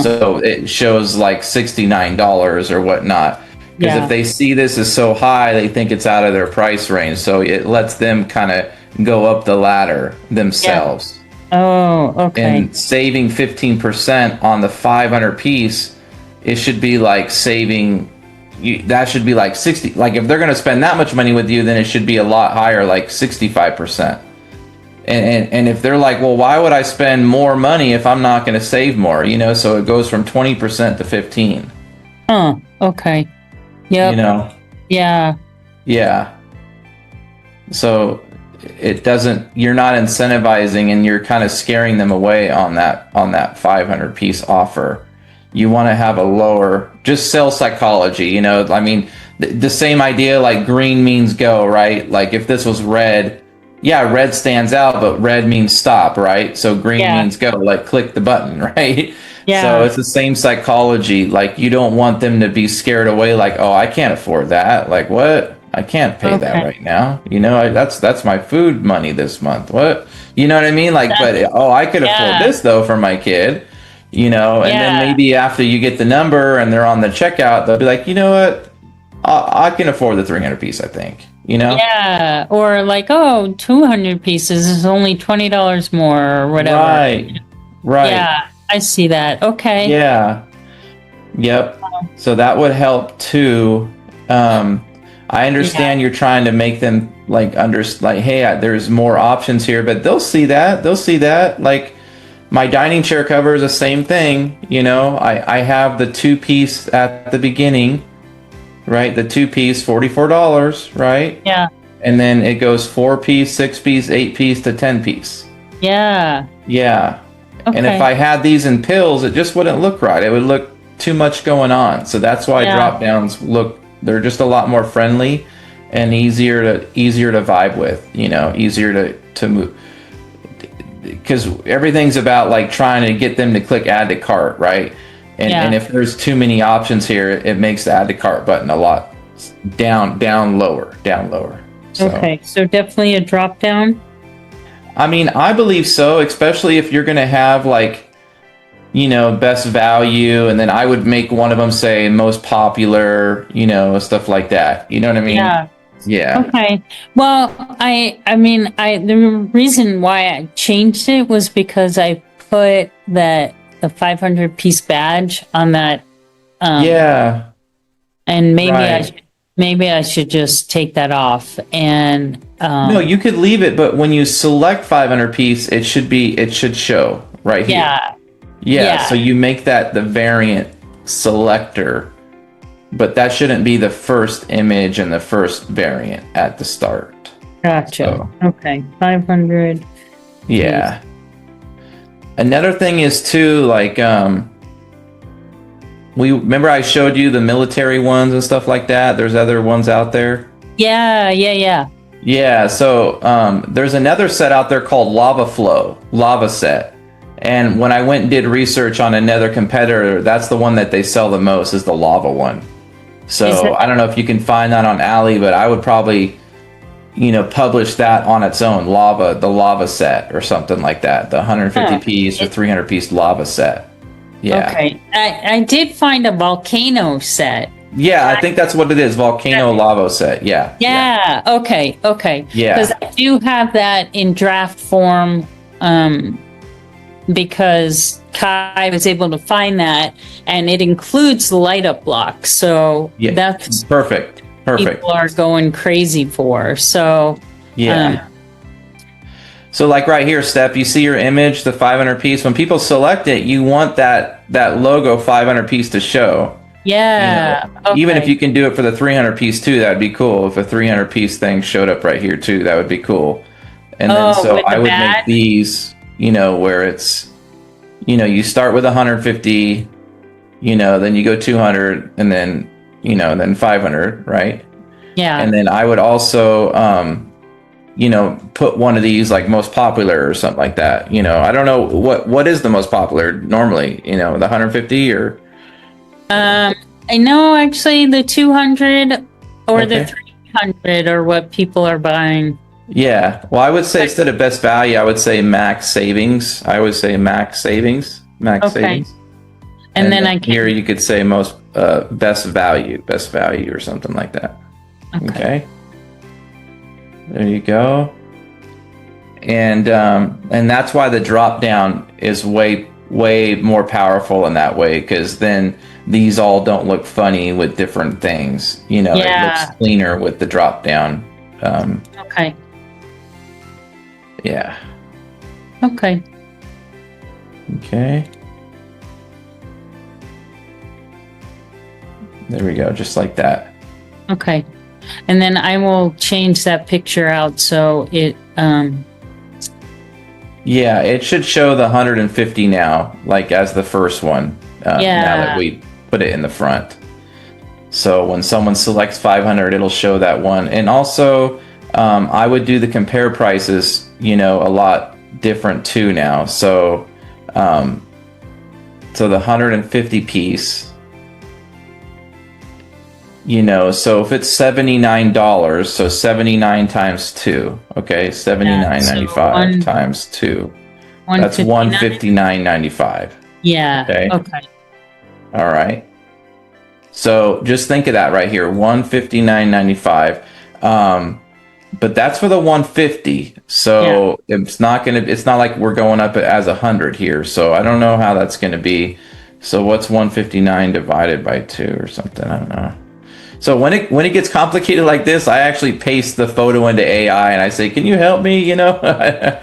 So it shows $69 or whatnot. Because if they see this is so high, they think it's out of their price range. So it lets them kind of go up the ladder themselves. Yeah. Oh, okay. And saving 15% on the 500 piece, it should be saving. That should be 60. If they're going to spend that much money with you, then it should be a lot higher, 65%. And if they're well, why would I spend more money if I'm not going to save more? So it goes from 20% to 15. Oh, okay. Yep. Yeah. Yeah. So it doesn't. You're not incentivizing, and you're kind of scaring them away on that 500 piece offer. You want to have a lower, just sales psychology. I mean, the same idea. Green means go, right? If this was red. Yeah, red stands out, but red means stop, right? So green means go, click the button, right? Yeah. So it's the same psychology. You don't want them to be scared away, oh, I can't afford that. What? I can't pay that right now. That's my food money this month. What? You know what I mean? But I could afford this though for my kid. And then maybe after you get the number and they're on the checkout, they'll be like, you know what? I can afford the 300 piece, I think. Yeah, or 200 pieces is only $20 more or whatever. Right. Yeah, I see that. Okay. Yeah. Yep. So that would help too. I understand you're trying to make them hey, there's more options here, but they'll see that. My dining chair cover is the same thing. I have the 2 piece at the beginning. right? The 2-piece, $44, right? Yeah. And then it goes 4-piece, 6-piece, 8-piece to 10-piece. Yeah. Yeah. Okay. And if I had these in pills, it just wouldn't look right. It would look too much going on. So that's why drop downs they're just a lot more friendly and easier to vibe with, easier to move, because everything's about like trying to get them to click add to cart, right? And if there's too many options here, it makes the add to cart button a lot down lower. So, okay, so definitely a drop down. I mean, I believe so, especially if you're going to have like, best value, and then I would make one of them say most popular, stuff like that. You know what I mean? Yeah. Okay. Well, the reason why I changed it was because I put the 500 piece badge on that. And maybe I should just take that off and. No, you could leave it, but when you select 500 piece, it should show right here. Yeah. So you make that the variant selector, but that shouldn't be the first image and the first variant at the start. Gotcha. So, okay. 500. Yeah. Piece. Another thing is too, like, remember I showed you the military ones and stuff like that. There's other ones out there. Yeah, so there's another set out there called Lava Set. And when I went and did research on another competitor, that's the one that they sell the most, is the Lava one. So I don't know if you can find that on Ali, but I would probably, publish that on its own, the Lava Set or something like that, the 150 piece or 300 piece Lava Set. Yeah. Okay, I did find a Volcano set. Yeah, I think that's what it is. Volcano Lava Set. Yeah. Yeah. Okay. Yeah. Because I do have that in draft form, because Kai was able to find that, and it includes the light up block. So that's perfect. People are going crazy for. So so like right here, Steph, you see your image, the 500 piece. When people select it, you want that logo 500 piece to show. Yeah. Okay. Even if you can do it for the 300 piece too, that'd be cool. If a 300 piece thing showed up right here too, that would be cool. And then so I would make these, where it's, you start with 150, then you go 200, and then, then 500, right? Yeah. And then I would also, put one of these like most popular or something like that. I don't know what is the most popular normally, the 150 or. I know actually the 200 or the 300 are what people are buying. Yeah. Well, I would say instead of best value, I would say max savings. Max savings. And then here you could say most best value or something like that. Okay. There you go. And that's why the drop down is way more powerful in that way, because then these all don't look funny with different things. It looks cleaner with the drop down. Okay. Yeah. Okay. There we go, just like that. Okay. And then I will change that picture out so it yeah, it should show the 150 now, like as the first one. Now that we put it in the front. So when someone selects 500, it'll show that one. And also, I would do the compare prices, a lot different too now. So, so the 150 piece, so if it's $79, so 79 times 2, okay, $79.95 times 2. That's $159.95. Yeah. Okay. All right. So just think of that right here, $159.95. But that's for the 150. So it's not like we're going up as 100 here. So I don't know how that's going to be. So what's 159 divided by 2 or something? I don't know. So when it gets complicated like this, I actually paste the photo into AI and I say, "Can you help me? I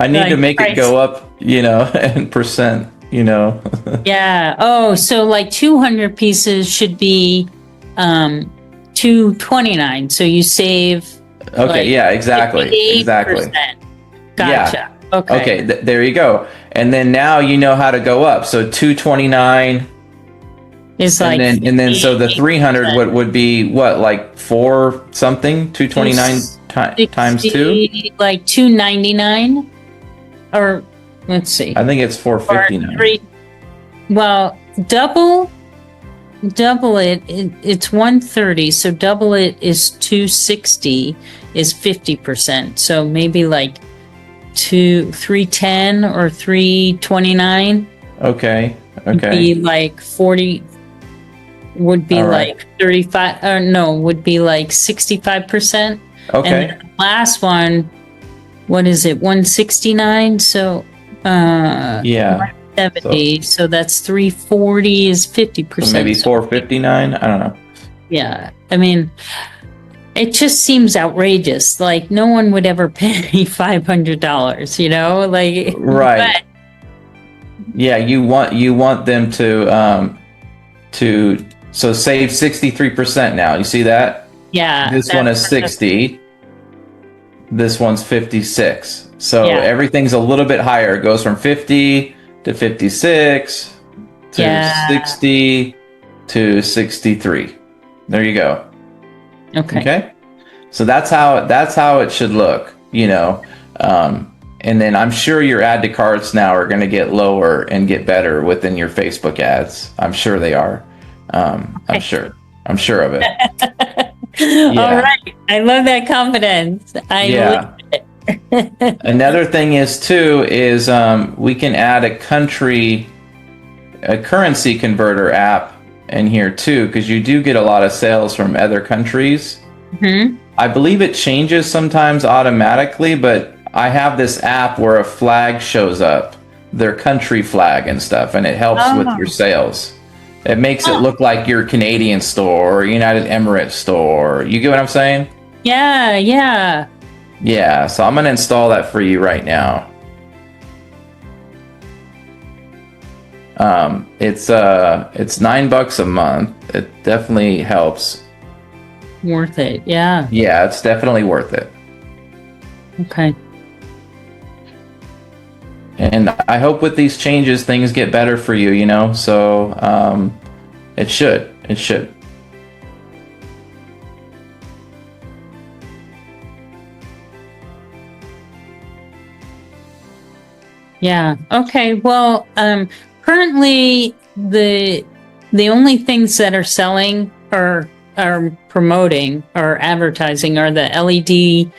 need to make it go up, in percent, Yeah. Oh, so like 200 pieces should be $229. So you save. Okay. Like yeah. Exactly. 58%. Gotcha. Yeah. Okay. Okay. There you go. And then now you know how to go up. So 229. It's like. And then so the 300 would be what, like 4 something? 229 times 2? Like 299, or let's see. I think it's 459. Well, double it, it's 130, so double it is 260 is 50%. So maybe like 310 or 329. Okay. Would be like 40, would be like 35, or no, would be like 65%. Okay. And the last one, what is it? 169. So, yeah. 170. So that's 340 is 50%. So maybe 459. I don't know. Yeah. I mean, it just seems outrageous. Like no one would ever pay $500, you know, like, right. Yeah. You want them to so save 63% now. You see that? Yeah. This one is 60. This one's 56. So everything's a little bit higher. It goes from 50 to 56 to 60 to 63. There you go. Okay. So that's how it should look, you know. And then I'm sure your add to carts now are going to get lower and get better within your Facebook ads. I'm sure they are. I'm sure of it. All right. I love that confidence. I Another thing is too is we can add a currency converter app in here too, because you do get a lot of sales from other countries. Mm-hmm. I believe it changes sometimes automatically, but I have this app where a flag shows up, their country flag and stuff, and it helps with your sales. It makes it look like your Canadian store or United Emirates store. You get what I'm saying? Yeah. Yeah, so I'm going to install that for you right now. It's $9 a month. It definitely helps. Worth it. Yeah. Yeah, it's definitely worth it. Okay. And I hope with these changes things get better for you, you know? So it should. Yeah. Okay. Well, currently the only things that are selling or are promoting or advertising are the LED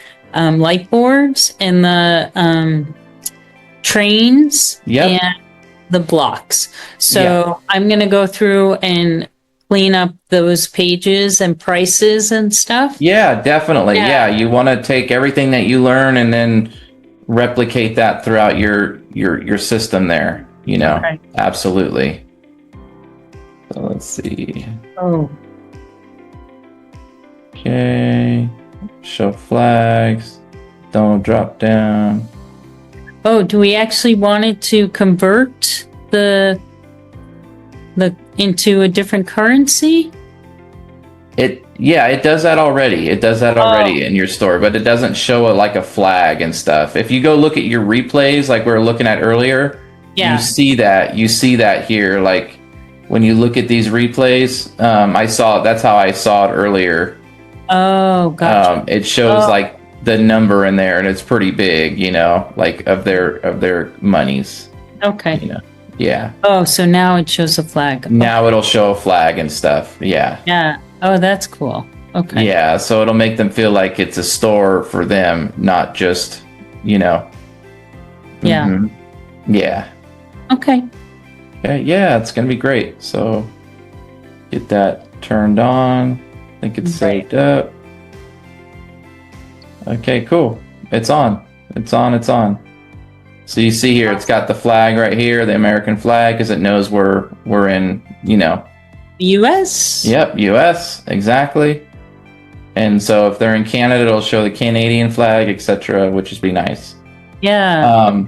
light boards and the trains and the blocks. So I'm going to go through and clean up those pages and prices and stuff. Yeah, definitely. Yeah, you want to take everything that you learn and then replicate that throughout your system there, you know. Okay. Absolutely. So let's see. Okay. Show flags. Don't drop down. Do we actually want it to convert the into a different currency? It does that already. It does that already in your store, but it doesn't show it like a flag and stuff. If you go look at your replays, like we were looking at earlier, you see that here. Like when you look at these replays, that's how I saw it earlier. Oh, gotcha. It shows like the number in there, and it's pretty big, you know, like of their monies. Okay. You know, yeah. Oh, so now it shows a flag. Now it'll show a flag and stuff. Yeah. Yeah. Oh, that's cool. Okay. Yeah, so it'll make them feel like it's a store for them, not just, you know. Yeah. Mm-hmm. Yeah. Okay. Yeah, it's gonna be great. So get that turned on. I think it's saved up. Okay, cool. It's on. So you see here, it's got the flag right here, the American flag, because it knows we're in, you know. US? Yep, US, exactly. And so if they're in Canada, it'll show the Canadian flag, etc., which would be nice. Yeah.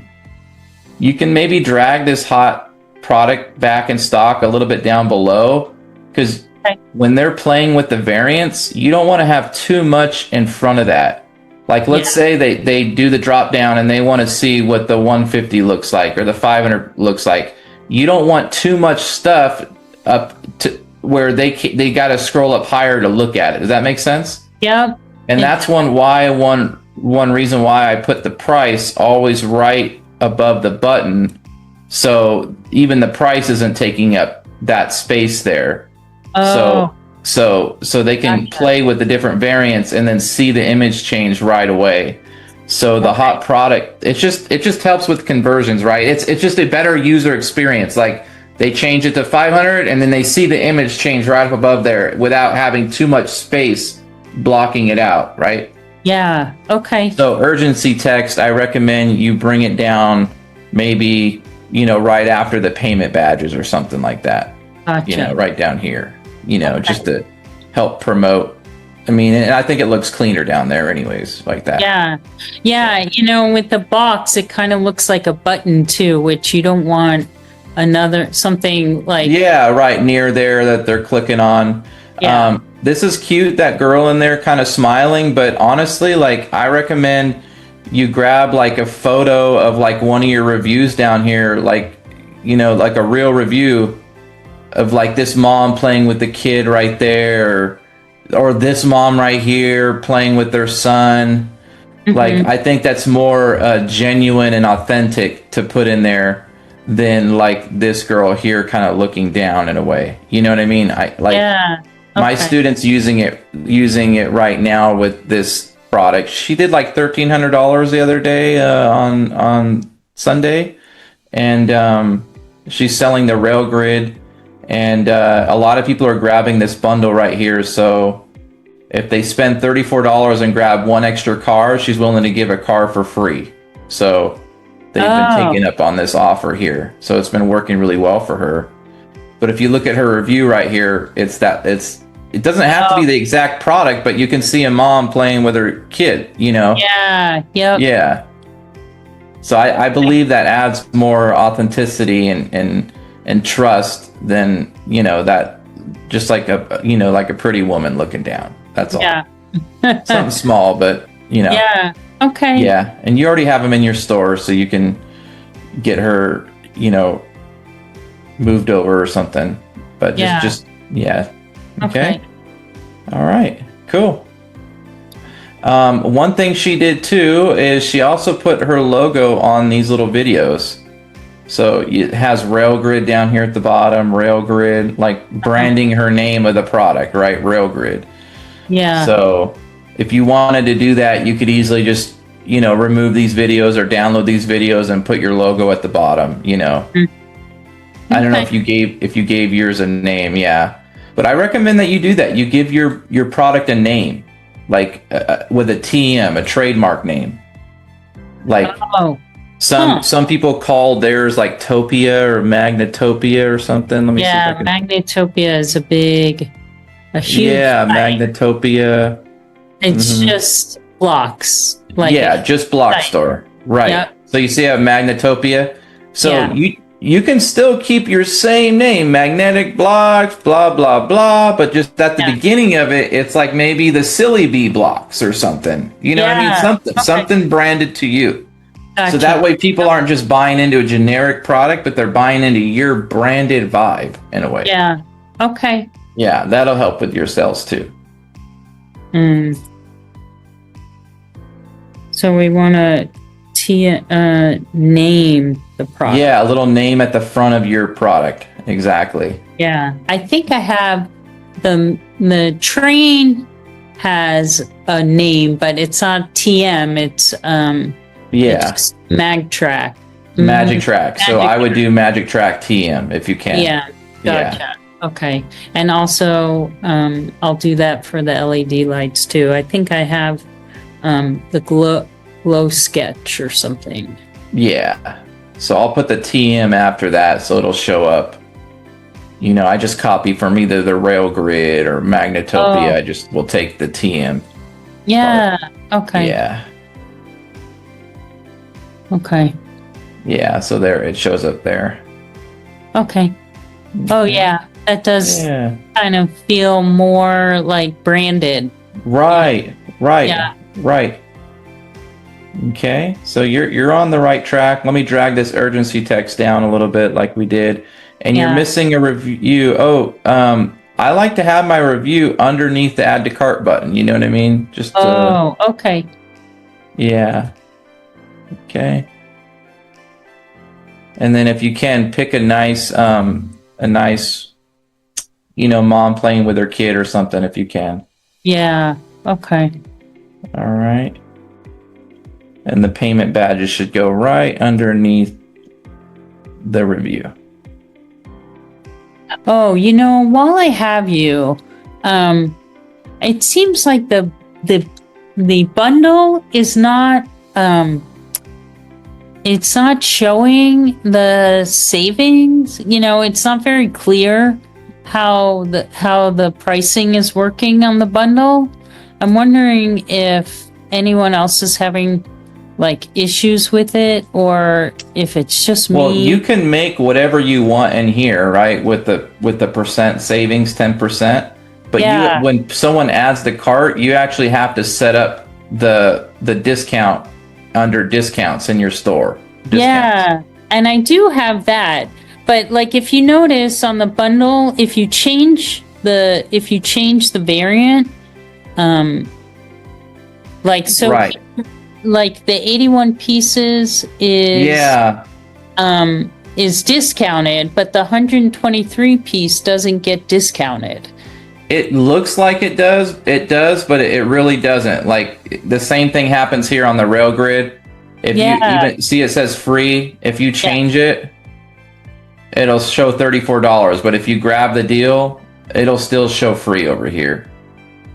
You can maybe drag this hot product back in stock a little bit down below, because when they're playing with the variants, you don't want to have too much in front of that. Like, let's say they do the drop down and they want to see what the 150 looks like or the 500 looks like. You don't want too much stuff up to where they got to scroll up higher to look at it. Does that make sense? Yep. And that's one reason why I put the price always right above the button, so even the price isn't taking up that space there. So they can play with the different variants and then see the image change right away. So the hot product, it just helps with conversions, right? It's just a better user experience. Like, they change it to 500 and then they see the image change right up above there without having too much space blocking it out, right? Yeah. Okay. So urgency text, I recommend you bring it down maybe, right after the payment badges or something like that. Gotcha. Right down here, just to help promote. I mean, and I think it looks cleaner down there anyways, like that. Yeah. Yeah. With the box, it kind of looks like a button too, which you don't want something like. Yeah, right near there that they're clicking on. Yeah. This is cute, that girl in there kind of smiling, but honestly, like, I recommend you grab like a photo of like one of your reviews down here, like, like a real review of like this mom playing with the kid right there, or this mom right here playing with their son. Like, I think that's more genuine and authentic to put in there than like this girl here kind of looking down in a way. You know what I mean? My students using it right now with this product. She did like $1,300 the other day on Sunday, and she's selling the Railgrid, and a lot of people are grabbing this bundle right here. So if they spend $34 and grab one extra car, she's willing to give a car for free. So they've been taking up on this offer here. So it's been working really well for her. But if you look at her review right here, it doesn't have to be the exact product, but you can see a mom playing with her kid, Yeah. Yep. Yeah. So I believe that adds more authenticity and trust than, that just like like a pretty woman looking down. That's all. Yeah. Something small, but Yeah. Okay. Yeah. And you already have them in your store, so you can get her, moved over or something. But just yeah. Okay. All right. Cool. One thing she did too is she also put her logo on these little videos. So it has Railgrid down here at the bottom, Railgrid, like branding her name of the product, right? Railgrid. Yeah. So if you wanted to do that, you could easily just, remove these videos or download these videos and put your logo at the bottom, I don't know if you gave yours a name. Yeah. But I recommend that you do that. You give your product a name, like with a TM, a trademark name. Like some people call theirs like Topia or Magnetopia or something. Let me see if I can... Magnetopia is a huge. Yeah, site. Magnetopia. It's just blocks. Just block store. Right. Yep. So you see how Magnetopia. So you can still keep your same name, Magnetic Blocks, blah, blah, blah, but just at the beginning of it, it's like maybe the Silly Bee Blocks or something. You know what I mean? Something branded to you. Gotcha. So that way people aren't just buying into a generic product, but they're buying into your branded vibe in a way. Yeah. Okay. Yeah, that'll help with your sales too. So we want to name the product. Yeah, a little name at the front of your product. Exactly. Yeah. I think I have the train has a name, but it's not TM. It's it's MagTrack. Magic Track. So I would do Magic Track TM if you can. Yeah. Gotcha. Yeah. Okay. And also I'll do that for the LED lights too. I think I have the glow sketch or something. Yeah. So I'll put the TM after that so it'll show up. I just copy from either the Railgrid or Magnetopia. I just will take the TM. Yeah. Okay. Yeah. Okay. Yeah, so there it shows up there. Okay. Oh yeah. That does Yeah. kind of feel more like branded. Right. Right. Yeah. Right. Okay. So you're on the right track. Let me drag this urgency text down a little bit like we did. And you're Yeah. missing a review. I like to have my review underneath the add to cart button. You know what I mean? Just Oh, okay. yeah. Okay. And then if you can pick a nice, mom playing with her kid or something, if you can. Yeah. Okay. All right. And the payment badges should go right underneath the review. Oh, while I have you, it seems like the bundle is not it's not showing the savings. It's not very clear how the pricing is working on the bundle. I'm wondering if anyone else is having like issues with it, or if it's just me. Well, you can make whatever you want in here, right? With the percent savings, 10%. But Yeah. when someone adds the cart, you actually have to set up the discount under discounts in your store. Discounts. Yeah, and I do have that. But like if you notice on the bundle, if you change the variant, Right. like the 81 pieces is discounted, but the 123 piece doesn't get discounted. It looks like it does, but it really doesn't. Like the same thing happens here on the rail grid. If you even see it says free, if you change it, it'll show $34. But if you grab the deal, it'll still show free over here.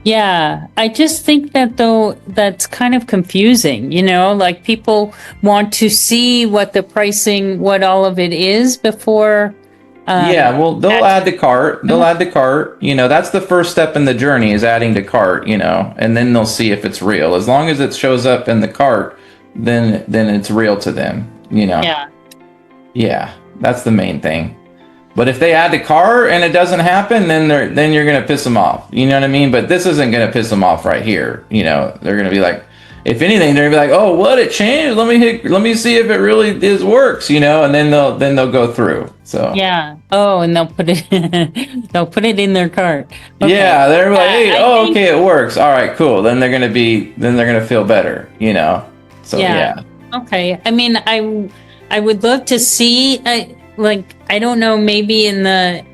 Yeah, I just think that though that's kind of confusing, like people want to see what the pricing, what all of it is before. Well, they'll add the cart. They'll add the cart. That's the first step in the journey is adding the cart, and then they'll see if it's real. As long as it shows up in the cart, then it's real to them, Yeah. Yeah, that's the main thing. But if they add the cart and it doesn't happen, then you're gonna piss them off. You know what I mean? But this isn't gonna piss them off right here. They're gonna be like, if anything, they're gonna be like, oh, what, it changed? Let me see if it really works. And then they'll go through. So Yeah. Oh, and they'll put it in their cart. Okay. Yeah, they're like, hey, think- okay, it works. All right, cool. Then they're gonna feel better. So yeah. Okay. I mean, I would love to see. I don't know. Maybe in the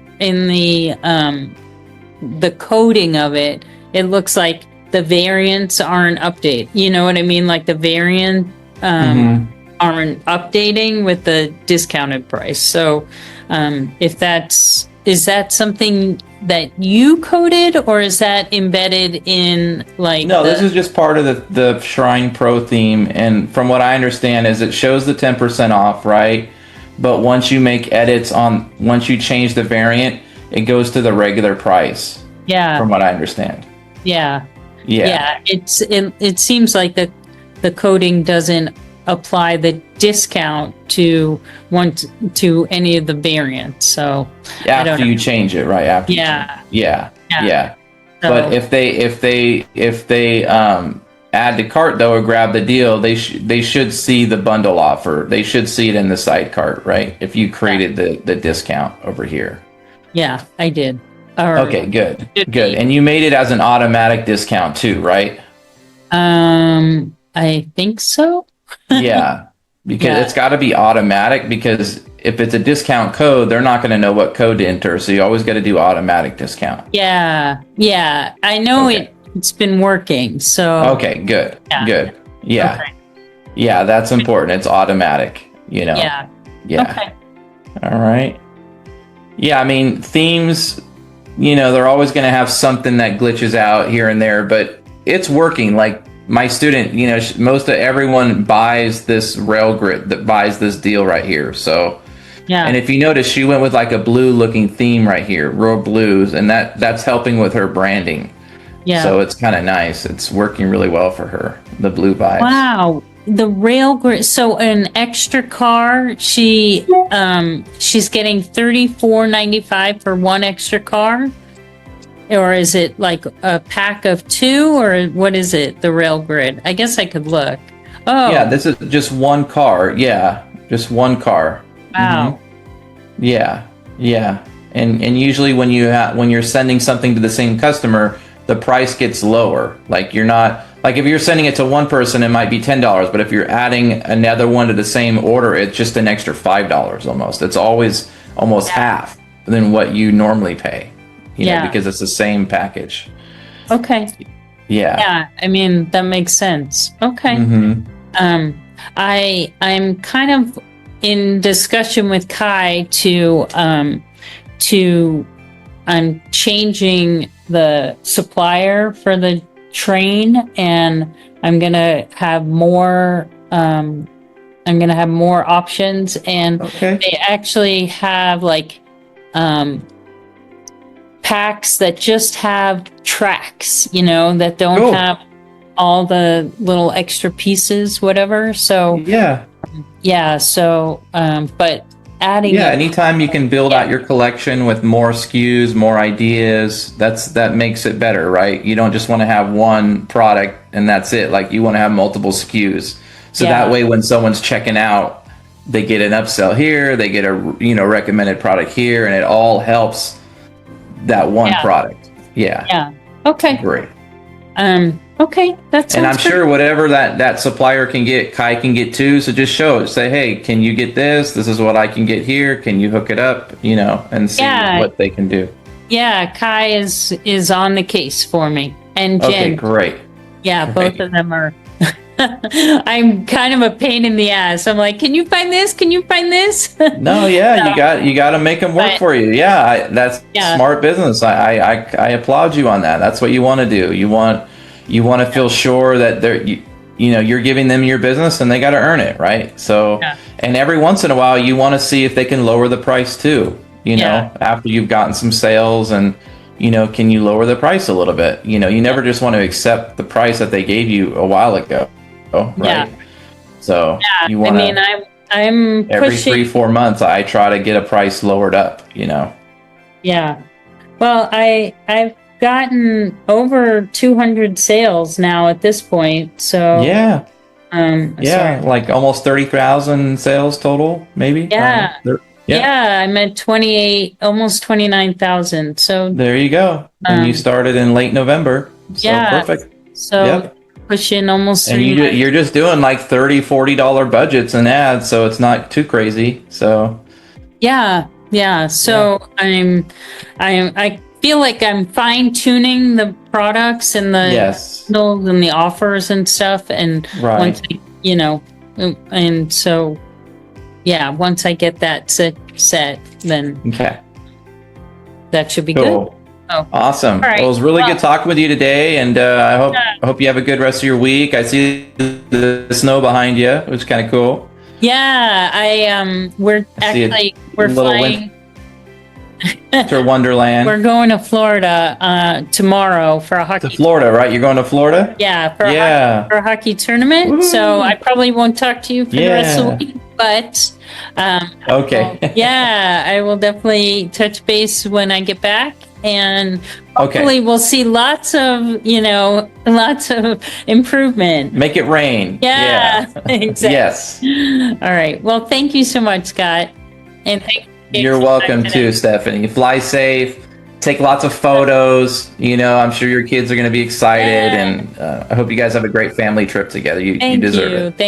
coding of it, it looks like the variants aren't updated. You know what I mean? Like the variant aren't updating with the discounted price. So, is that something that you coded, or is that embedded in like? No, this is just part of the Shrine Pro theme, and from what I understand, is it shows the 10% off, right? But once you make edits once you change the variant, it goes to the regular price. Yeah. From what I understand. Yeah. Yeah. Yeah. It seems like the coding doesn't apply the discount to any of the variants. So after you change it, right? After yeah. Yeah. So, But if they add to cart though or grab the deal, they should see the bundle offer. They should see it in the side cart, right? If you created the discount over here. Yeah, I did. All right. Okay, good. And you made it as an automatic discount too, right? I think so. Yeah, because it's got to be automatic, because if it's a discount code, they're not going to know what code to enter. So you always got to do automatic discount. Yeah. I know it's been working. So okay, good. Yeah. Okay. Yeah, that's important. It's automatic, Yeah. Okay. All right. Yeah, I mean, themes, they're always going to have something that glitches out here and there, but it's working. Like my student, most of everyone buys this rail grid, that buys this deal right here. So, yeah. And if you notice, she went with like a blue looking theme right here, royal blues, and that's helping with her branding. Yeah. So it's kind of nice. It's working really well for her, the blue vibes. Wow. the rail grid. So an extra car, she's getting $34.95 for one extra car, or is it like a pack of two, or what is it? The rail grid. I guess I could look. Oh, Yeah, this is just one car. Yeah, just one car. wow. Yeah, yeah. And usually when you're sending something to the same customer, the price gets lower. Like you're not like if you're sending it to one person, it might be $10, but if you're adding another one to the same order, it's just an extra $5 almost. It's always almost half than what you normally pay. You know, because it's the same package. Okay. Yeah. Yeah, I mean that makes sense. Okay. I'm kind of in discussion with Kai to I'm changing the supplier for the train, and I'm gonna have more options, and they actually have like packs that just have tracks, you know, that don't have all the little extra pieces, whatever. So but adding anytime you can build out your collection with more SKUs, more ideas, that makes it better, right? You don't just want to have one product and that's it. Like you want to have multiple SKUs, so that way when someone's checking out, they get an upsell here, they get a recommended product here, and it all helps that one product. Okay, great. Okay, that's. And I'm sure whatever that supplier can get, Kai can get too. So just show it. Say, hey, can you get this? This is what I can get here. Can you hook it up? And see what they can do. Yeah, Kai is on the case for me, and Jen. Okay, great. Yeah, both of them are. I'm kind of a pain in the ass. I'm like, can you find this? Can you find this? No, you got to make them work for you. Yeah, that's smart business. I applaud you on that. That's what you want to do. You want to feel sure that you're giving them your business, and they got to earn it, right? So, and every once in a while, you want to see if they can lower the price too. After you've gotten some sales, and can you lower the price a little bit? You never just want to accept the price that they gave you a while ago, right? Yeah. So you want. I mean, I'm every pushing, 3-4 months, I try to get a price lowered up. Yeah. Well, I've gotten over 200 sales now at this point. So like almost 30,000 sales total, maybe. I'm at 28, almost 29,000. So there you go. And you started in late November. So perfect. So pushing almost. And you're just doing like $30-$40 budgets and ads, so it's not too crazy. So so I feel like I'm fine tuning the products and the offers and stuff, and once and so once I get that set, then that should be good. Oh, awesome! Right. Well, it was really good talking with you today, and I hope you have a good rest of your week. I see the snow behind you, which is kind of cool. Yeah, we're flying. To Wonderland. We're going to Florida tomorrow for a hockey. To Florida, right? You're going to Florida? Yeah, for a hockey tournament. Woo! So I probably won't talk to you for the rest of the week, but okay. I will definitely touch base when I get back, and hopefully we'll see lots of improvement. Make it rain. Yeah. Exactly. Yes. All right. Well, thank you so much, Scott, and you're welcome too, Stephanie. Fly safe. Take lots of photos. I'm sure your kids are going to be excited, and I hope you guys have a great family trip together. You deserve it. Thank